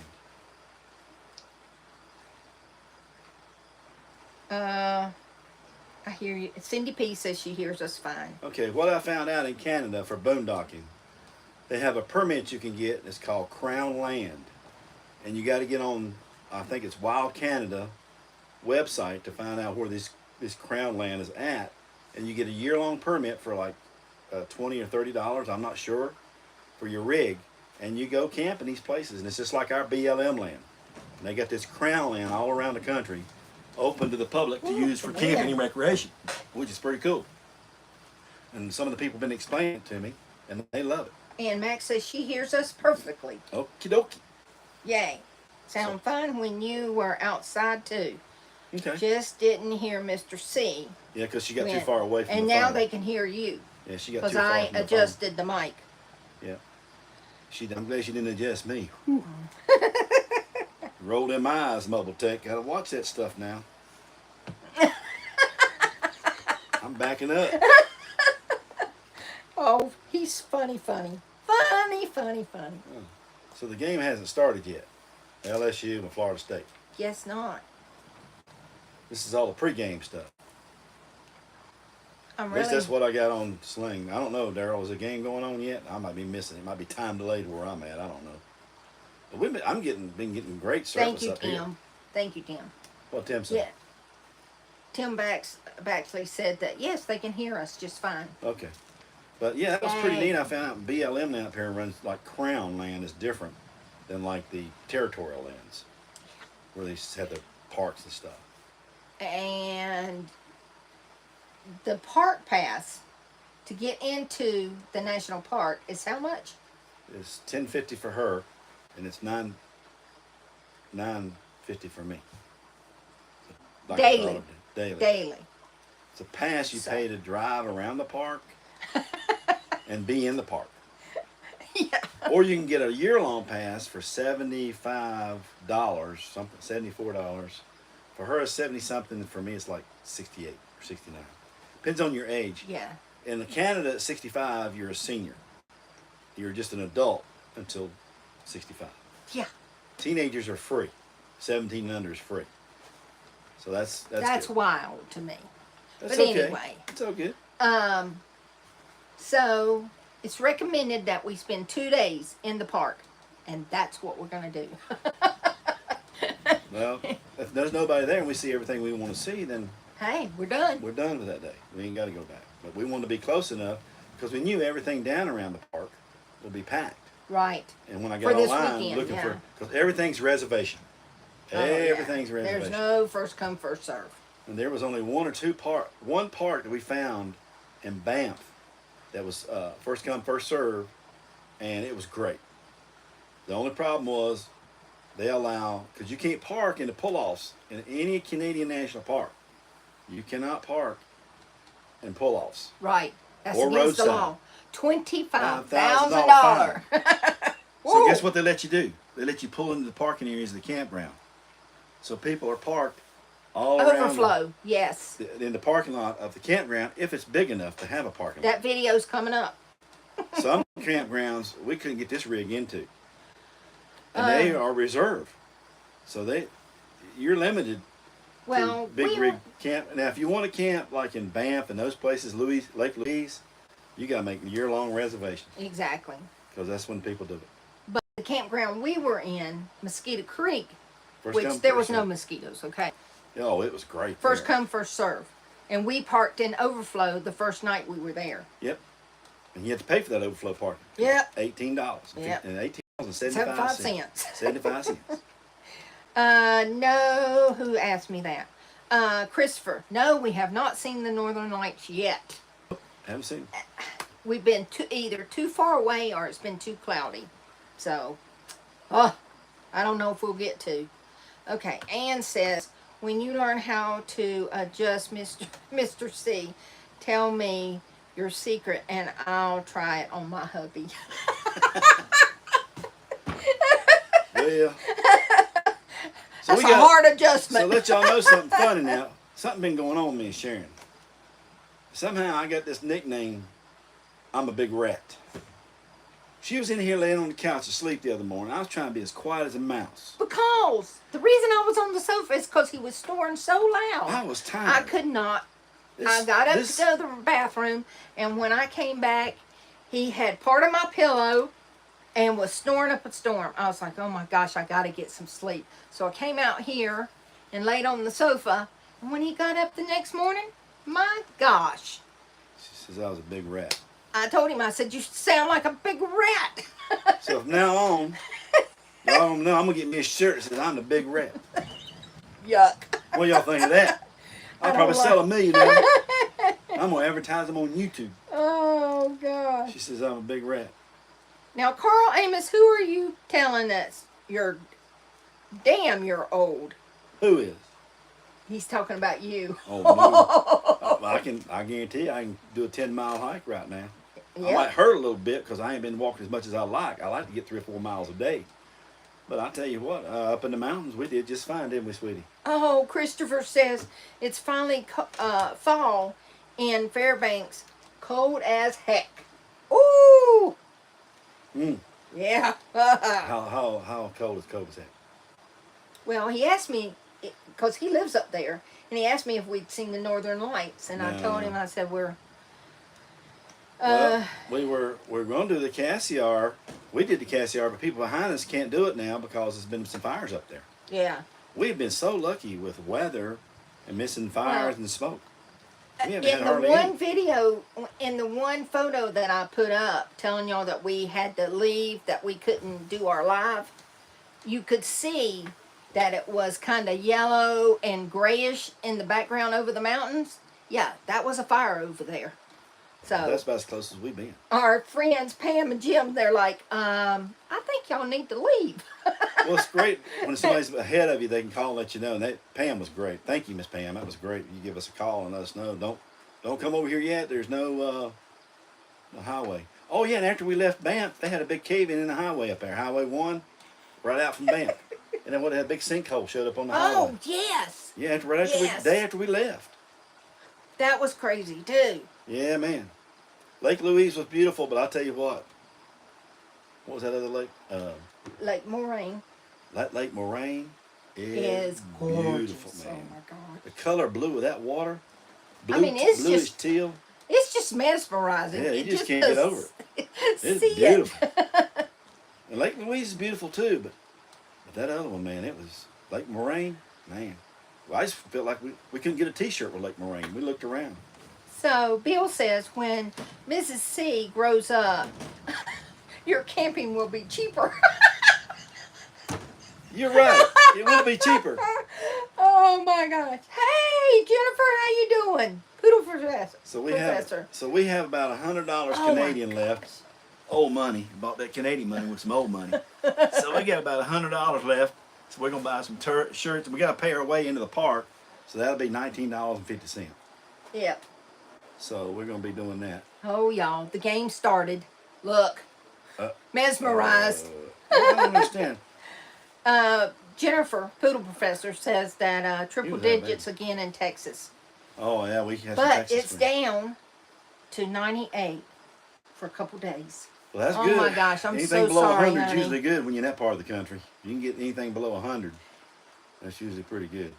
I hear you. Cindy P says she hears us fine. Okay, what I found out in Canada for boondocking, they have a permit you can get. It's called Crown Land, and you got to get on, I think it's Wild Canada website to find out where this Crown Land is at, and you get a year-long permit for like $20 or $30. I'm not sure, for your rig, and you go camp in these places, and it's just like our BLM land. And they got this Crown Land all around the country, open to the public to use for camping and recreation, which is pretty cool. And some of the people have been explaining it to me, and they love it. And Max says she hears us perfectly. Okie dokie. Yay. Sound fine when you were outside too. Okay. Just didn't hear Mr. C. Yeah, because she got too when- far away from And the now phone. they can hear you. Yeah, she got Because too far I from the adjusted the mic. phone. Yeah. I'm glad she didn't adjust me. Rolled in my eyes, Mobile Tech. Gotta watch that stuff now. I'm backing up. Oh, he's funny. Funny. So the game hasn't started yet. LSU and Florida State. Guess not. This is all the pregame stuff. I'm At least really. that's what I got on Sling. I don't know, Daryl. Is a game going on yet? I might be missing it. Might be time delayed where I'm at. I don't know. But I'm been getting great Thank service you, up here. Tim. Thank you, Tim. What Tim said? Yeah. Tim Baxley said that yes, they can hear us just fine. Okay. But yeah, that was pretty Yay. neat. I found out BLM now up here runs like Crown Land is different than like the territorial lands where they have the parks and stuff. And the park pass to get into the national park is how much? It's $10.50 for her, and it's $9.50 for me. Like I Daily. thought it did. Daily. Daily. It's a pass you So- pay to drive around the park and be in the park. Yeah. Or you can get a year-long pass for $75, something $74. For her, it's 70-something. For me, it's like 68 or 69. Depends on your age. Yeah. In Canada, at 65, you're a senior. You're just an adult until 65. Yeah. Teenagers are free. 17 and under is free. So that's That's good. wild to me. That's but okay. anyway. It's all good. So it's recommended that we spend 2 days in the park, and that's what we're gonna do. Well, if there's nobody there and we see everything we want to see, then Hey, we're done. we're done with that day. We ain't got to go back. But we want to be close enough because we knew everything down around the park will be packed. Right. And when I For got this online weekend, looking yeah. for, because everything's reservation. Oh, yeah. Everything's reservation. There's no first come, first serve. And there was only one park that we found in Banff that was first come, first serve, and it was great. The only problem was they allow, because you can't park in the pull-offs in any Canadian national park. You cannot park in pull-offs. Right. That's Or against the roadside. law. $25,000. $5,000 So guess what they let you do? They let you pull into the parking areas of the campground. So people are parked all around Overflow. Yes. in the parking lot of the campground if it's big enough to have a parking lot. That video's coming up. Some campgrounds we couldn't get this rig into. And they are reserved. So you're limited Well, to big we rig were- camp. Now if you want to camp like in Banff and those places, Lake Louise, you gotta make year-long reservations. Exactly. Because that's when people do it. But the campground we were in, Mosquito Creek, First which come, there first was no serve. mosquitoes, okay? Oh, it was great. First there. come, first serve. And we parked in Overflow the first night we were there. Yep. And you have to pay for that overflow parking. Yep. $18. Yep. And $18.75. 75 cents. 75 cents. No, who asked me that? Christopher, no, we have not seen the Northern Lights yet. Haven't seen. We've been either too far away or it's been too cloudy. So, I don't know if we'll get to. Okay, Ann says, when you learn how to adjust Mr. C, tell me your secret and I'll try it on my hubby. Well, so That's a hard adjustment. So let y'all know something funny now. Something been going on with me and Sharon. Somehow I got this nickname, I'm a big rat. She was in here laying on the couch asleep the other morning. I was trying to be as quiet as a mouse. Because the reason I was on the sofa is because he was snoring so loud. I was tired. I could not. I got up to go to the bathroom, and when I came back, he had part of my pillow and was snoring up a storm. I was like, oh my gosh, I got to get some sleep. So I came out here and laid on the sofa, and when he got up the next morning, my gosh. She says I was a big rat. I told him, I said, you sound like a big rat. So from now on, y'all know I'm going to get me a shirt that says I'm the big rat. Yuck. What y'all think of that? I'll probably sell $1 million. I'm going to advertise them on YouTube. Oh, gosh. She says I'm a big rat. Now, Carl Amos, who are you telling us you're old? Who is? He's talking about you. Oh, no. I guarantee you I can do a 10-mile hike right now. I Yep. might hurt a little bit because I ain't been walking as much as I like. I like to get 3 or 4 miles a day. But I tell you what, up in the mountains, we did just fine, didn't we, sweetie? Oh, Christopher says it's finally fall in Fairbanks. Cold as heck. Ooh! Yeah. How cold is that? Well, he asked me, because he lives up there, and he asked me if we'd seen the Northern Lights, and I told him, I said, we're going to do the Cassiar. We did the Cassiar, but people behind us can't do it now because there's been some fires up there. Yeah. We've been so lucky with weather and missing fires and smoke. We haven't had In hardly the one any. video, in the one photo that I put up telling y'all that we had to leave, that we couldn't do our live, you could see that it was kind of yellow and grayish in the background over the mountains. Yeah, that was a fire over there. So That's about as close as we've been. our friends Pam and Jim, they're like, I think y'all need to leave. Well, it's great when somebody's ahead of you, they can call and let you know. And Pam was great. Thank you, Miss Pam. That was great. You give us a call and let us know. Don't come over here yet. There's no highway. Oh yeah, and after we left Banff, they had a big cave in the highway up there, Highway 1, right out from Banff. And then what? Had a big sinkhole showed up on the highway. Oh yes. Yeah, Yes. day after we left. That was crazy too. Yeah, man. Lake Louise was beautiful, but I'll tell you what. What was that other lake? Lake Moraine Lake Moraine is beautiful, gorgeous. man. Oh my God. The color blue of that water. Blue, I mean, it's bluish just teal. It's just mesmerizing. Yeah, you It just can't get over it. It's See beautiful. it. And Lake Louise is beautiful too, but that other one, man, it was Lake Moraine, man. Well, I just felt like we couldn't get a T-shirt with Lake Moraine. We looked around. So Bill says when Mrs. C grows up, your camping will be cheaper. You're right. It will be cheaper. Oh my gosh! Hey Jennifer, how you doing? Poodle Professor. So we have about $100 Oh, Canadian my left. gosh. Old money. Bought that Canadian money with some old money. So we got about $100 left. So we're gonna buy some shirts. We gotta pay our way into the park. So that'll be $19.50. Yep. So we're gonna be doing that. Oh y'all, the game started. Look, mesmerized. I don't understand. Jennifer, Poodle Professor, says that triple You have it. digits again in Texas. Oh yeah, we have some But Texas it's friends. down to 98 for a couple days. Well, that's Oh good. my gosh, I'm anything so below sorry, 100 is honey. usually good when you're in that part of the country. You can get anything below 100. That's usually pretty good.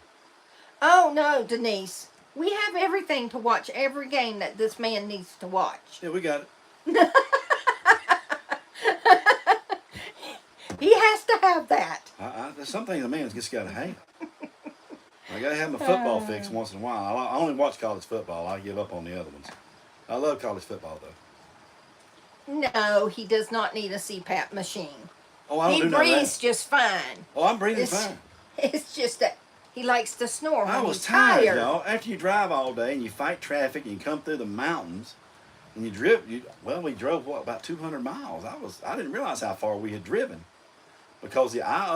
Oh no, Denise. We have everything to watch every game that this man needs to watch. Yeah, we got it. He has to have that. There's some things a man's just got to have. I got to have my football fix once in a while. I only watch college football. I give up on the other ones. I love college football, though. No, he does not need a CPAP machine. Oh, I don't He do none of breathes that. just fine. Oh, I'm breathing It's- fine. It's just that he likes to snore when I was he's tired, y'all. After you drive all day and you fight traffic and you come through the mountains, And we drove what, about 200 miles. I didn't realize how far we had driven because the I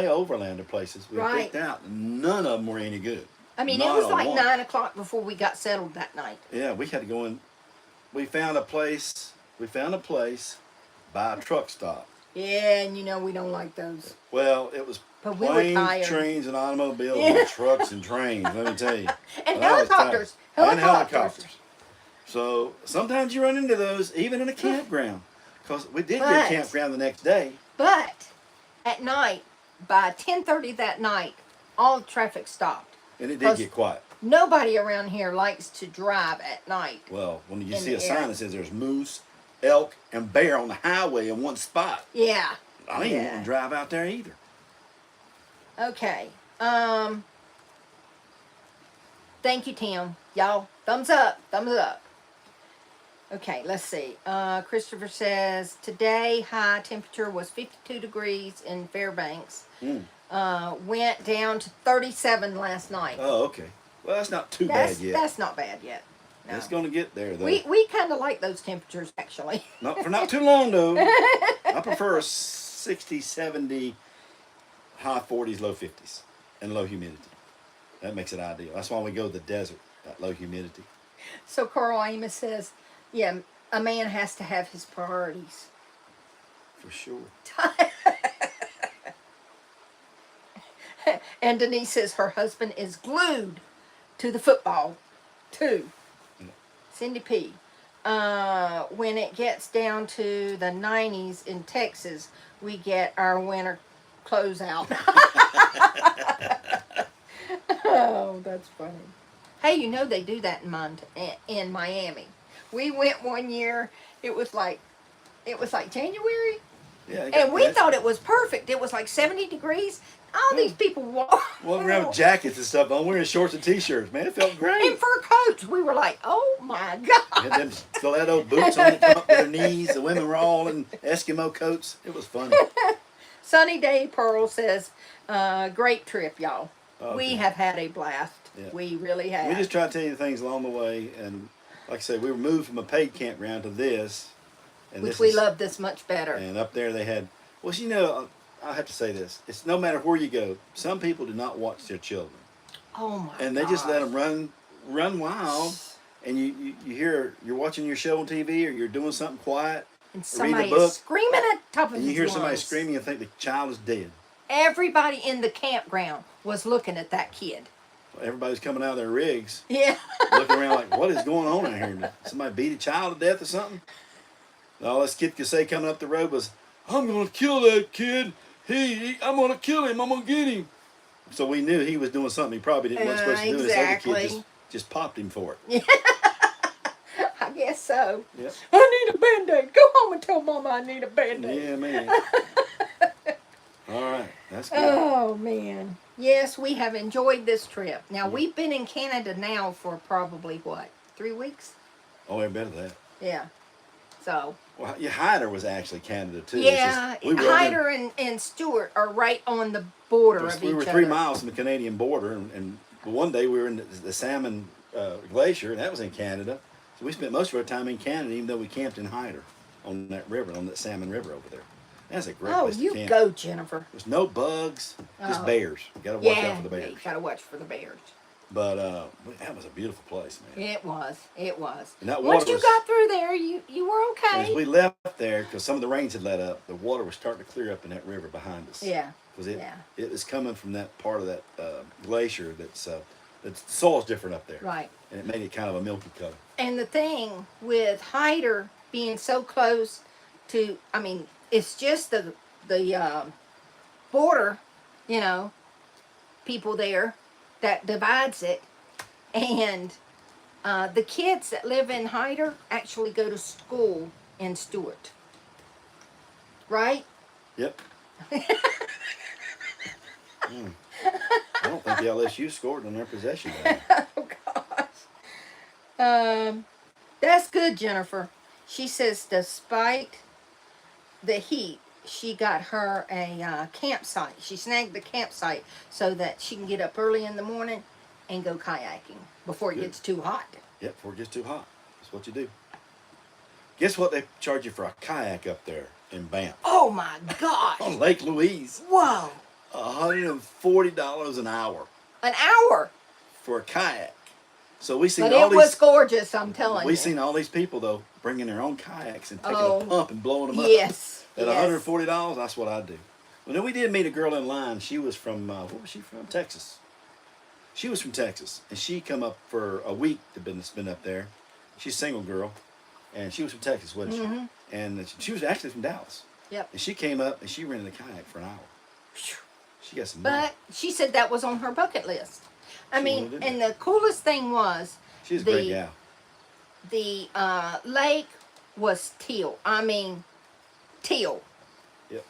overlander places we Right. picked out, none of them were any good. I mean, Not it was a like one. 9 o'clock before we got settled that night. Yeah, we had to go in. We found a place. By a truck stop. Yeah, and you know we don't like those. Well, it was But we were planes, tired. trains, and automobiles, Yeah. and trucks and trains. Let me tell you. And But I was tired. helicopters. And helicopters. So sometimes you run into those, even in a campground. Because we did get But- a campground the next day. But at night, by 10:30 that night, all traffic stopped. And it did Because- get quiet. Nobody around here likes to drive at night. Well, when you In see a the air. sign that says there's moose, elk, and bear on the highway in one spot, Yeah. I ain't want to drive out there either. Okay. Thank you, Tim. Y'all, thumbs up. Thumbs up. Okay, let's see. Christopher says, today high temperature was 52 degrees in Fairbanks. Went down to 37 last night. Oh, okay. Well, that's not too bad yet. That's not bad yet. No. It's going to get there, though. We kind of like those temperatures, actually. Not for not too long, though. I prefer a 60, 70, high 40s, low 50s, and low humidity. That makes it ideal. That's why we go to the desert, that low humidity. So Carl Amos says, yeah, a man has to have his priorities. For sure. And Denise says her husband is glued to the football, too. Yeah. Cindy P. When it gets down to the 90s in Texas, we get our winter clothes out. Oh, that's funny. Hey, you know they do that in Miami. We went one year. It was like January. Yeah. And we thought it was perfect. It was like 70 degrees. All these people walk. Well, we have jackets and stuff on. Wearing shorts and t-shirts, man. It felt great. And fur coats. We were like, oh my God. Had them stiletto boots on that come up to their knees. The women were all in Eskimo coats. It was funny. Sunny Day Pearl says, great trip, y'all. Okay. We have had a blast. Yeah. We really have. We just try to tell you things along the way. And like I said, we were moved from a paid campground to this. And Which this we is- love this much better. And up there they had, well, you know, I have to say this. It's no matter where you go, some people do not watch their children. Oh my And they just let gosh. them run wild. And you hear, you're watching your show on TV or you're doing something quiet. And reading a somebody book, is screaming at the top of And his you hear somebody lungs. screaming and think the child is dead. Everybody in the campground was looking at that kid. Everybody's coming out of their rigs, Yeah. looking around like, what is going on out here? Did somebody beat a child to death or something? And all this kid could say coming up the road was, I'm going to kill that kid. I'm going to kill him. I'm going to get him. So we knew he was doing something he probably wasn't supposed to do. And this other Exactly. kid just popped him for it. I guess so. Yep. I need a Band-Aid. Go home and tell Mama I need a Band-Aid. Yeah, man. All right. That's good. Oh, man. Yes, we have enjoyed this trip. Now, we've been in Canada now for probably, what, 3 weeks? Oh, every bit of that. Yeah. So, Well, yeah, Hyder was actually Canada, too. It's yeah, just- we were over- Hyder and Stewart are right on the border of each We were other. 3 miles from the Canadian border, and one day we were in the Salmon Glacier, and that was in Canada. So we spent most of our time in Canada, even though we camped in Hyder on that river, on that Salmon River over there. That's a great Oh, place to you camp. go, Jennifer. There's no bugs, just Oh. bears. You got to watch Yeah, out for the bears. you gotta watch for the bears. But that was a beautiful place, man. It was. It was. And that Once water you was- got through there, you were As okay. we left there, because some of the rains had let up, the water was starting to clear up in that river behind us. Yeah. Because Yeah. it was coming from that part of that glacier that's the soil's different up there. Right. And it made it kind of a milky color. And the thing with Hyder being so close to, I mean, it's just the border, you know, people there that divides it. And the kids that live in Hyder actually go to school in Stewart. Right? Yep. I don't think the LSU scored on their possession. Oh, gosh. That's good, Jennifer. She says despite the heat, she got her a campsite. She snagged the campsite so that she can get up early in the morning and go kayaking before it Good. gets too hot. Yep, before it gets too hot. That's what you do. Guess what they charge you for a kayak up there in Banff? Oh my gosh. On Lake Louise. Whoa. $140 an hour An hour. for a kayak. So we seen But all it was these. gorgeous, I'm telling We you. seen all these people though bringing their own kayaks and taking Oh, a pump and blowing them up. Yes. At yes. $140, that's what I do. Well, then we did meet a girl in line. She was from where was she from? Texas. She was from Texas, and she come up for a week to been up there. She's a single girl, and she was from Texas, wasn't Mm-hmm. she? And she was actually from Dallas. Yep. And she came up and she rented a kayak for an hour. She got some money. But she said that was on her bucket list. I She mean, really did and the coolest thing was She's a great gal. the lake was teal. I mean, teal. Yep.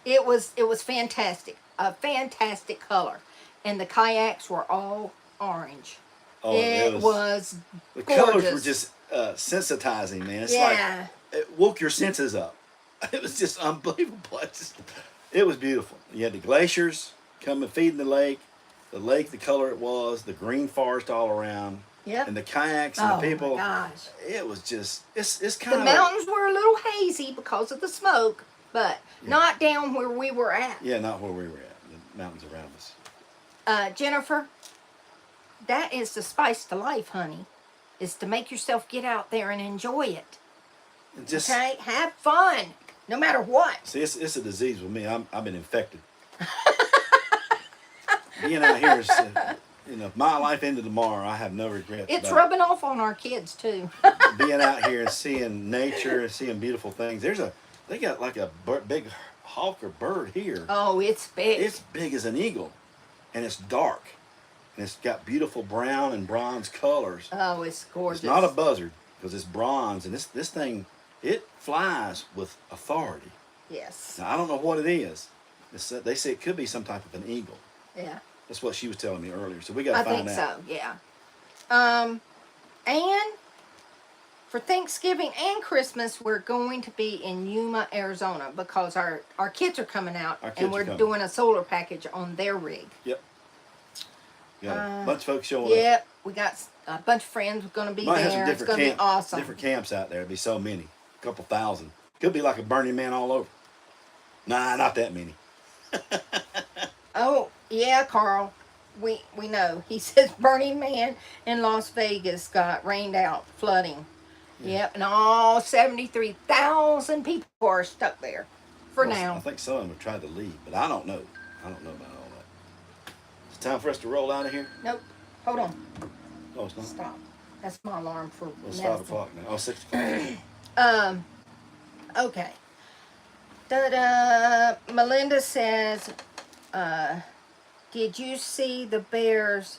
It was fantastic. A fantastic color. And the kayaks were all orange. Oh, it was the colors were gorgeous. just sensitizing, man. It's Yeah. like it woke your senses up. It was just unbelievable. It was beautiful. You had the glaciers coming feeding the lake, the color it was, the green forest all around, Yep. and the kayaks and Oh, the people. my gosh. It was just it's The kind of mountains were a little hazy because of the smoke, but not down where we were at. yeah, not where we were at. The mountains around us. Jennifer, that is the spice to life, honey, is to make yourself get out there and enjoy it. And just Okay? Have fun, no matter what. see, it's a disease with me. I've been infected. Being out here is, if my life ended tomorrow, I have no regrets. It's about rubbing off on our kids, too. being out here and seeing nature and seeing beautiful things. They got like a big hawk or bird here. Oh, it's big. It's big as an eagle, and it's dark, and it's got beautiful brown and bronze colors. Oh, it's gorgeous. It's not a buzzard because it's bronze, and this thing it flies with authority. Yes. Now I don't know what it is. They say it could be some type of an eagle. Yeah. That's what she was telling me earlier. So we got I to find think out. so, yeah. And for Thanksgiving and Christmas, we're going to be in Yuma, Arizona, because our kids are coming out, Our kids and are we're coming. doing a solar package on their rig. Yep. Got a bunch of folks showing up. Yep, we got a bunch of friends going to be Might have some there. It's different going to be awesome. different camps out there. It'd be so many, a couple thousand. Could be like a Burning Man all over. Nah, not that many. Oh, yeah, Carl. We know. He says Burning Man in Las Vegas got rained out, flooding. Yep, and all 73,000 people are stuck there for Well, now. I think some of them have tried to leave, but I don't know. I don't know about all that. It's time for us to roll out of here. Nope. Hold on. Oh, it's not. Stop. That's my alarm for Well, it's medicine. 5 o'clock now. Oh, 6 o'clock. Okay. Da-da. Melinda says, did you see the bears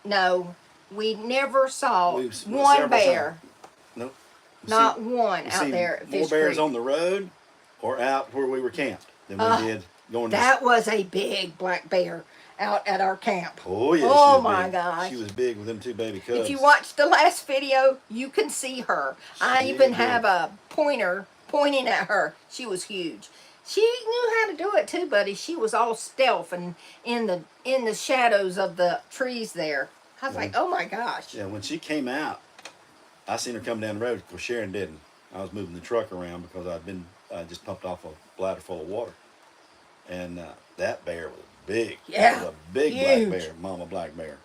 no, we never saw We've seen one several bear. Nope. We've Not seen- one we've out seen there at more Fish bears Creek. on the road or out where we were camped than we did going to That was a big black bear out at our camp. Oh, yeah. Oh, she was my big. gosh. She was big with them 2 baby cubs. If you watch the last video, you can see her. I She even is have big. a pointer pointing at her. She was huge. She knew how to do it too, buddy. She was all stealth and in the shadows of the trees there. I was like, oh my gosh. Yeah, when she came out, I seen her come down the road. Of course, Sharon didn't. I was moving the truck around because I just pumped off a bladder full of water. And that bear was big. Yeah, It was a big huge. black bear, mama black bear.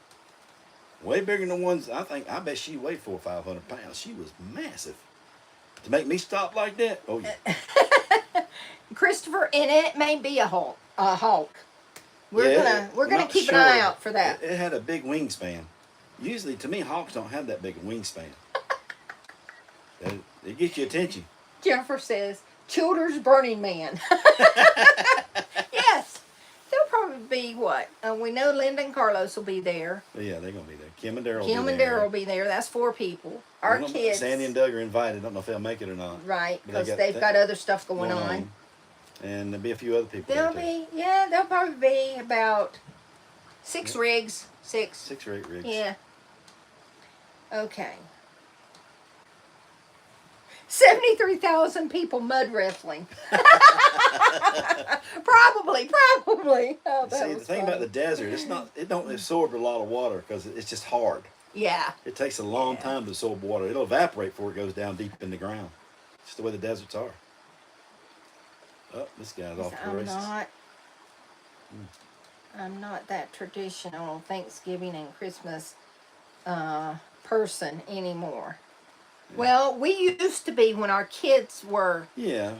Way bigger than the ones, I bet she weighed 400 or 500 pounds. She was massive. To make me stop like that? Oh, yeah. Christopher, and it may be a hawk. We're Yeah, gonna not keep an eye sure. out for that. It had a big wingspan. Usually, to me, hawks don't have that big a wingspan. They get your attention. Jennifer says, Childers Burning Man. Yes. They'll probably be what? We know Linda and Carlos will be there. But yeah, they're gonna be there. Kim and Daryl. Kim will be and there. Daryl will be there. That's 4 people. Our I don't know, kids. Sandy and Doug are invited. I don't know if they'll make it or not. Right, But because got they've that got other stuff going on. And there'll be a few other people. There'll there too. there'll probably be about 6 rigs. 6. 6 or 8 rigs. Yeah. Okay. 73,000 people mud wrestling. Probably. Oh, that See, the was thing funny. about the desert, it don't absorb a lot of water because it's just hard. Yeah. It takes a long Yeah. time to absorb water. It'll evaporate before it goes down deep in the ground. Just the way the deserts are. Oh, this guy's off to the I'm races. not. I'm not that traditional Thanksgiving and Christmas person anymore. Well, we used to be when our kids were, Yeah.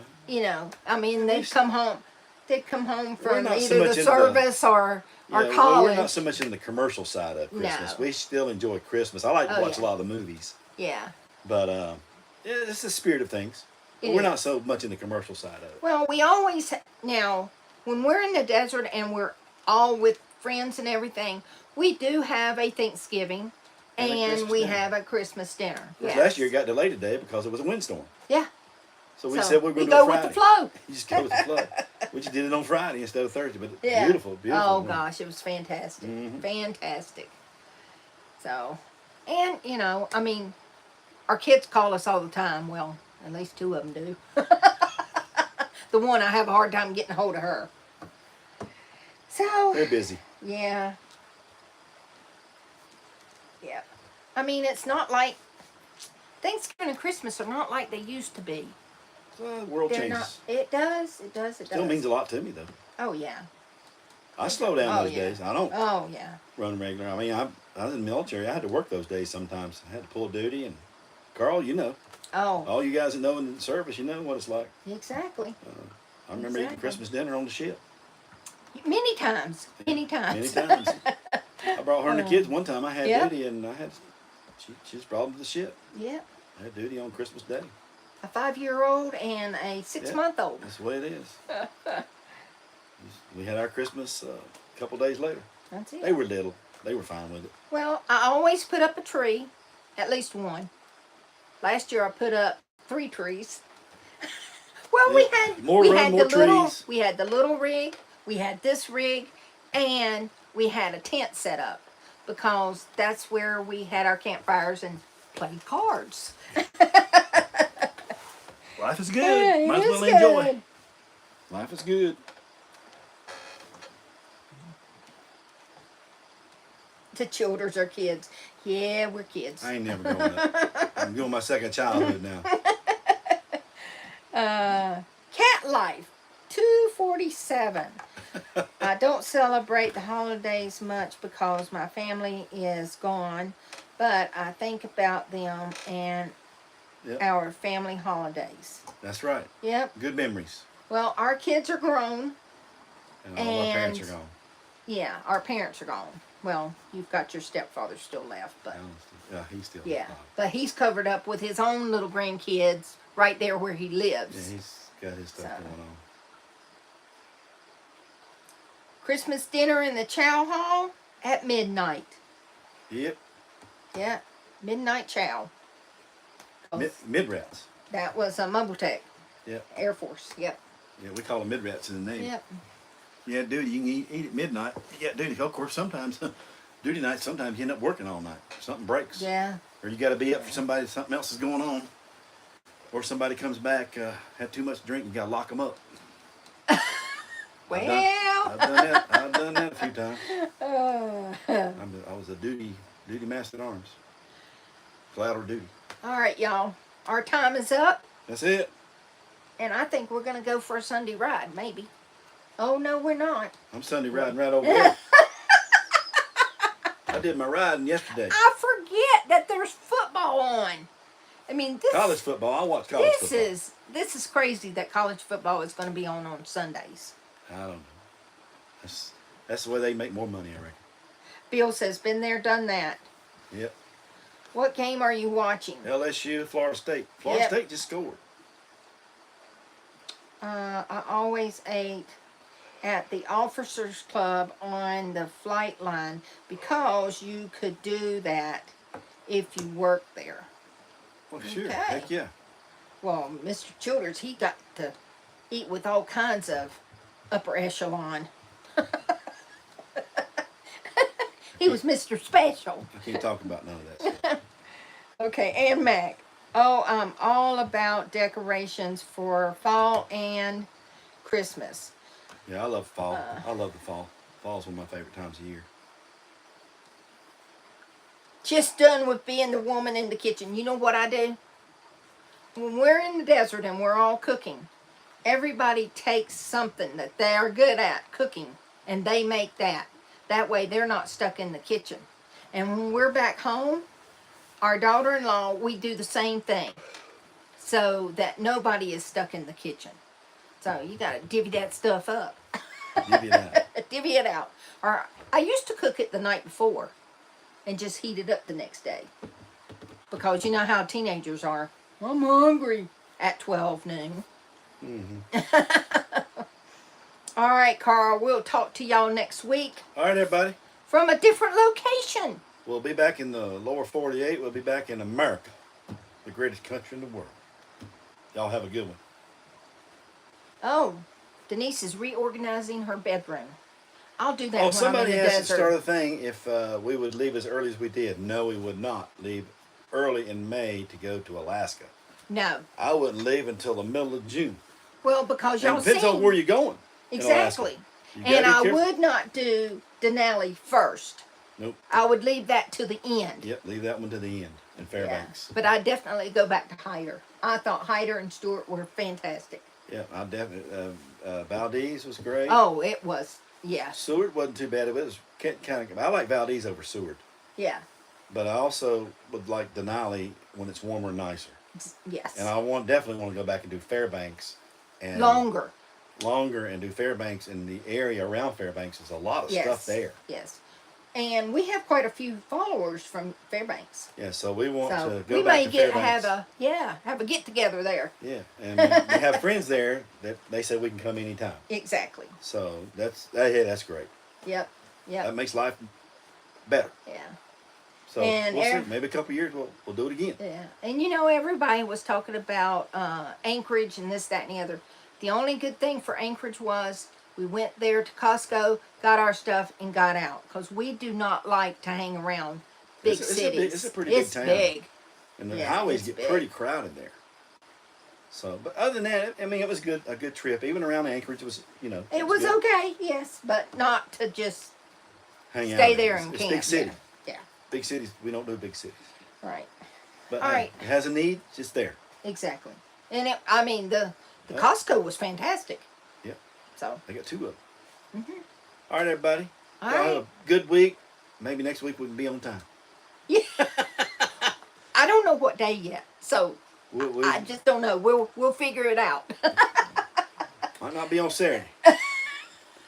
I mean, they'd come home. They'd come home We're from not so either much the into service or Well, college. we're not so much in the commercial side of Christmas. No. We still enjoy Christmas. I like to Oh, watch yeah. a lot of the movies. Yeah. But yeah, it's the spirit of things. But It we're not is. so much in the commercial side of it. Well, we always now when we're in the desert and we're all with friends and everything, we do have a Thanksgiving And a and Christmas we dinner. have a Christmas dinner. Which Yes. last year it got delayed today because it was a windstorm. Yeah. So we said we were going to do go it Friday. with the flow. You just go with the flow. We just did it on Friday instead of Thursday. But Yeah. beautiful. Oh one. gosh, it was fantastic. Mhm. Fantastic. So, and I mean, our kids call us all the time. Well, at least two of them do. The one I have a hard time getting a hold of her. So They're busy. yeah. Yeah. I mean, it's not like Thanksgiving and Christmas are not like they used to be. The world They're changes. not. It does. It does. It Still does. means a lot to me though. Oh yeah. I slow down Oh, those yeah. days. I don't Oh yeah. run regular. I mean, I was in the military. I had to work those days sometimes. I had to pull duty. And Carl, you know, Oh, all you guys that know in the service, you know what it's like. exactly. I remember eating Exactly. Christmas dinner on the ship Many times. Many times. many times. I brought her and the kids one time. I had Yeah. duty, and she just brought them to the ship. Yep. I had duty on Christmas Day. A 5-year-old and a 6-month-old. That's the way it is. We had our Christmas a couple days later. That's it. They were little. They were fine with it. Well, I always put up a tree, at least one. Last year I put up 3 trees. Well, we Yeah. had More we room, had more the little trees. we had the little rig, we had this rig, and we had a tent set up because that's where we had our campfires and played cards. Life is good. Yeah, it Might as well is enjoy. good. Life is good. The children's are kids. Yeah, we're kids. I ain't never going up. I'm doing my second childhood now. Cat life, 247. I don't celebrate the holidays much because my family is gone, but I think about them and Yep. our family holidays. That's right. Yep. Good memories. Well, our kids are grown. And all our parents are And- gone. Yeah, our parents are gone. Well, you've got your stepfather still left, but Yeah, he's still yeah, alive. but he's covered up with his own little grandkids right there where he lives. Yeah, he's got his stuff So. going on. Christmas dinner in the chow hall at midnight. Yep. Yeah, midnight chow. Mid-rats. That was a Mobile Tech. Yep. Air Force. Yep. Yeah, we call them mid-rats in the Navy. Yep. Yeah, duty. You can eat at midnight. You got duty. Of course, sometimes duty night. Sometimes you end up working all night. Something breaks. Yeah. Or you got to be up for somebody. Something else is going on. Or somebody comes back, had too much to drink. You got to lock them up. Well. I've done that. I've done that a few times. Uh, I was a duty master at arms. Collateral duty. all right, y'all. Our time is up, That's it. and I think we're gonna go for a Sunday ride, maybe. Oh no, we're not. I'm Sunday riding right over there. I did my riding yesterday. I forget that there's football on. I mean, this College football. I watch college football. this is crazy that college football is going to be on Sundays. I don't know. That's the way they make more money, I reckon. Bill says, "Been there, done that." Yep. What game are you watching? LSU, Florida State. Florida Yep. State just scored. I always ate at the officers club on the flight line because you could do that if you worked there. Well, sure. Okay. Heck yeah. Well, Mr. Childers, he got to eat with all kinds of upper echelon. He was Mr. Special. I can't talk about none of that stuff. Okay, and Mac. Oh, I'm all about decorations for fall and Christmas. Yeah, I love fall. I love the fall. Fall's one of my favorite times of year. Just done with being the woman in the kitchen. You know what I do? When we're in the desert and we're all cooking, everybody takes something that they are good at cooking and they make that. That way they're not stuck in the kitchen. And when we're back home, our daughter-in-law, we do the same thing so that nobody is stuck in the kitchen. So you got to divvy that stuff up. Give you that. Divvy it out. Or I used to cook it the night before and just heat it up the next day. Because you know how teenagers are. I'm hungry at 12 noon. Mm-hmm. All right, Carl, we'll talk to y'all next week All right, everybody. from a different location. We'll be back in the lower 48. We'll be back in America, the greatest country in the world. Y'all have a good one. Oh, Denise is reorganizing her bedroom. I'll do that Oh, when somebody I'm in the asked to desert. start a thing if we would leave as early as we did. No, we would not leave early in May to go to Alaska. No. I wouldn't leave until the middle of June. Well, because And y'all it depends on seen. where you're going. in Alaska. Exactly. You gotta And be I careful. would not do Denali first. Nope. I would leave that to the end. Yep, leave that one to the end in Fairbanks. Yeah. But I definitely go back to Hyder. I thought Hyder and Stewart were fantastic. Yeah, I definitely. Valdez was great. Oh, it was. Yeah. Seward wasn't too bad. It was kind of. I like Valdez over Seward, Yeah. but I also would like Denali when it's warmer and nicer. Yes. And I definitely want to go back and do Fairbanks, and Longer. and do Fairbanks in the area around Fairbanks. There's a lot of Yes. stuff there. Yes. And we have quite a few followers from Fairbanks. Yeah, so we want So to go we back may to Fairbanks. have a get together there. Yeah, and we have friends there that they say we can come anytime. Exactly. So that's great. Yep. Yep. That makes life better. Yeah. So And we'll see. Maybe a couple of years we'll do it again. Yeah. And you know, everybody was talking about Anchorage and this, that, and the other. The only good thing for Anchorage was we went there to Costco, got our stuff, and got out. Because we do not like to hang around big cities. It's a pretty big town. Big. And the Yeah, highways it's get big. pretty crowded there. So, but other than that, I mean, it was a good trip. Even around Anchorage, it was, It was good. okay, yes, but not to just Hang out stay there and It's camp. big city. Yeah. Big cities, we don't do big cities. Right. But All hey, right. it has a need, it's just there. Exactly. And the Yeah. Costco was fantastic. Yeah. So. They got two of them. Mhm. All right, everybody. All Y'all have right. a good week. Maybe next week we can be on time. Yeah. I don't know what day yet, so We I just don't know. We'll figure it out. might not be on Saturday.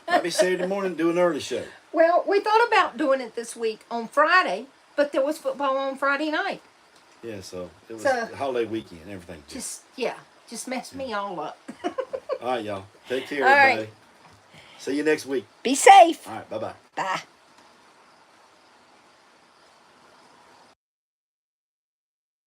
Might be Saturday morning, do an early show. Well, we thought about doing it this week on Friday, but there was football on Friday night. Yeah, so it was So- the holiday weekend and everything. Just messed me all up. All right, y'all. Take care, All right. everybody. See you next week. Be safe. All right, bye-bye. Bye.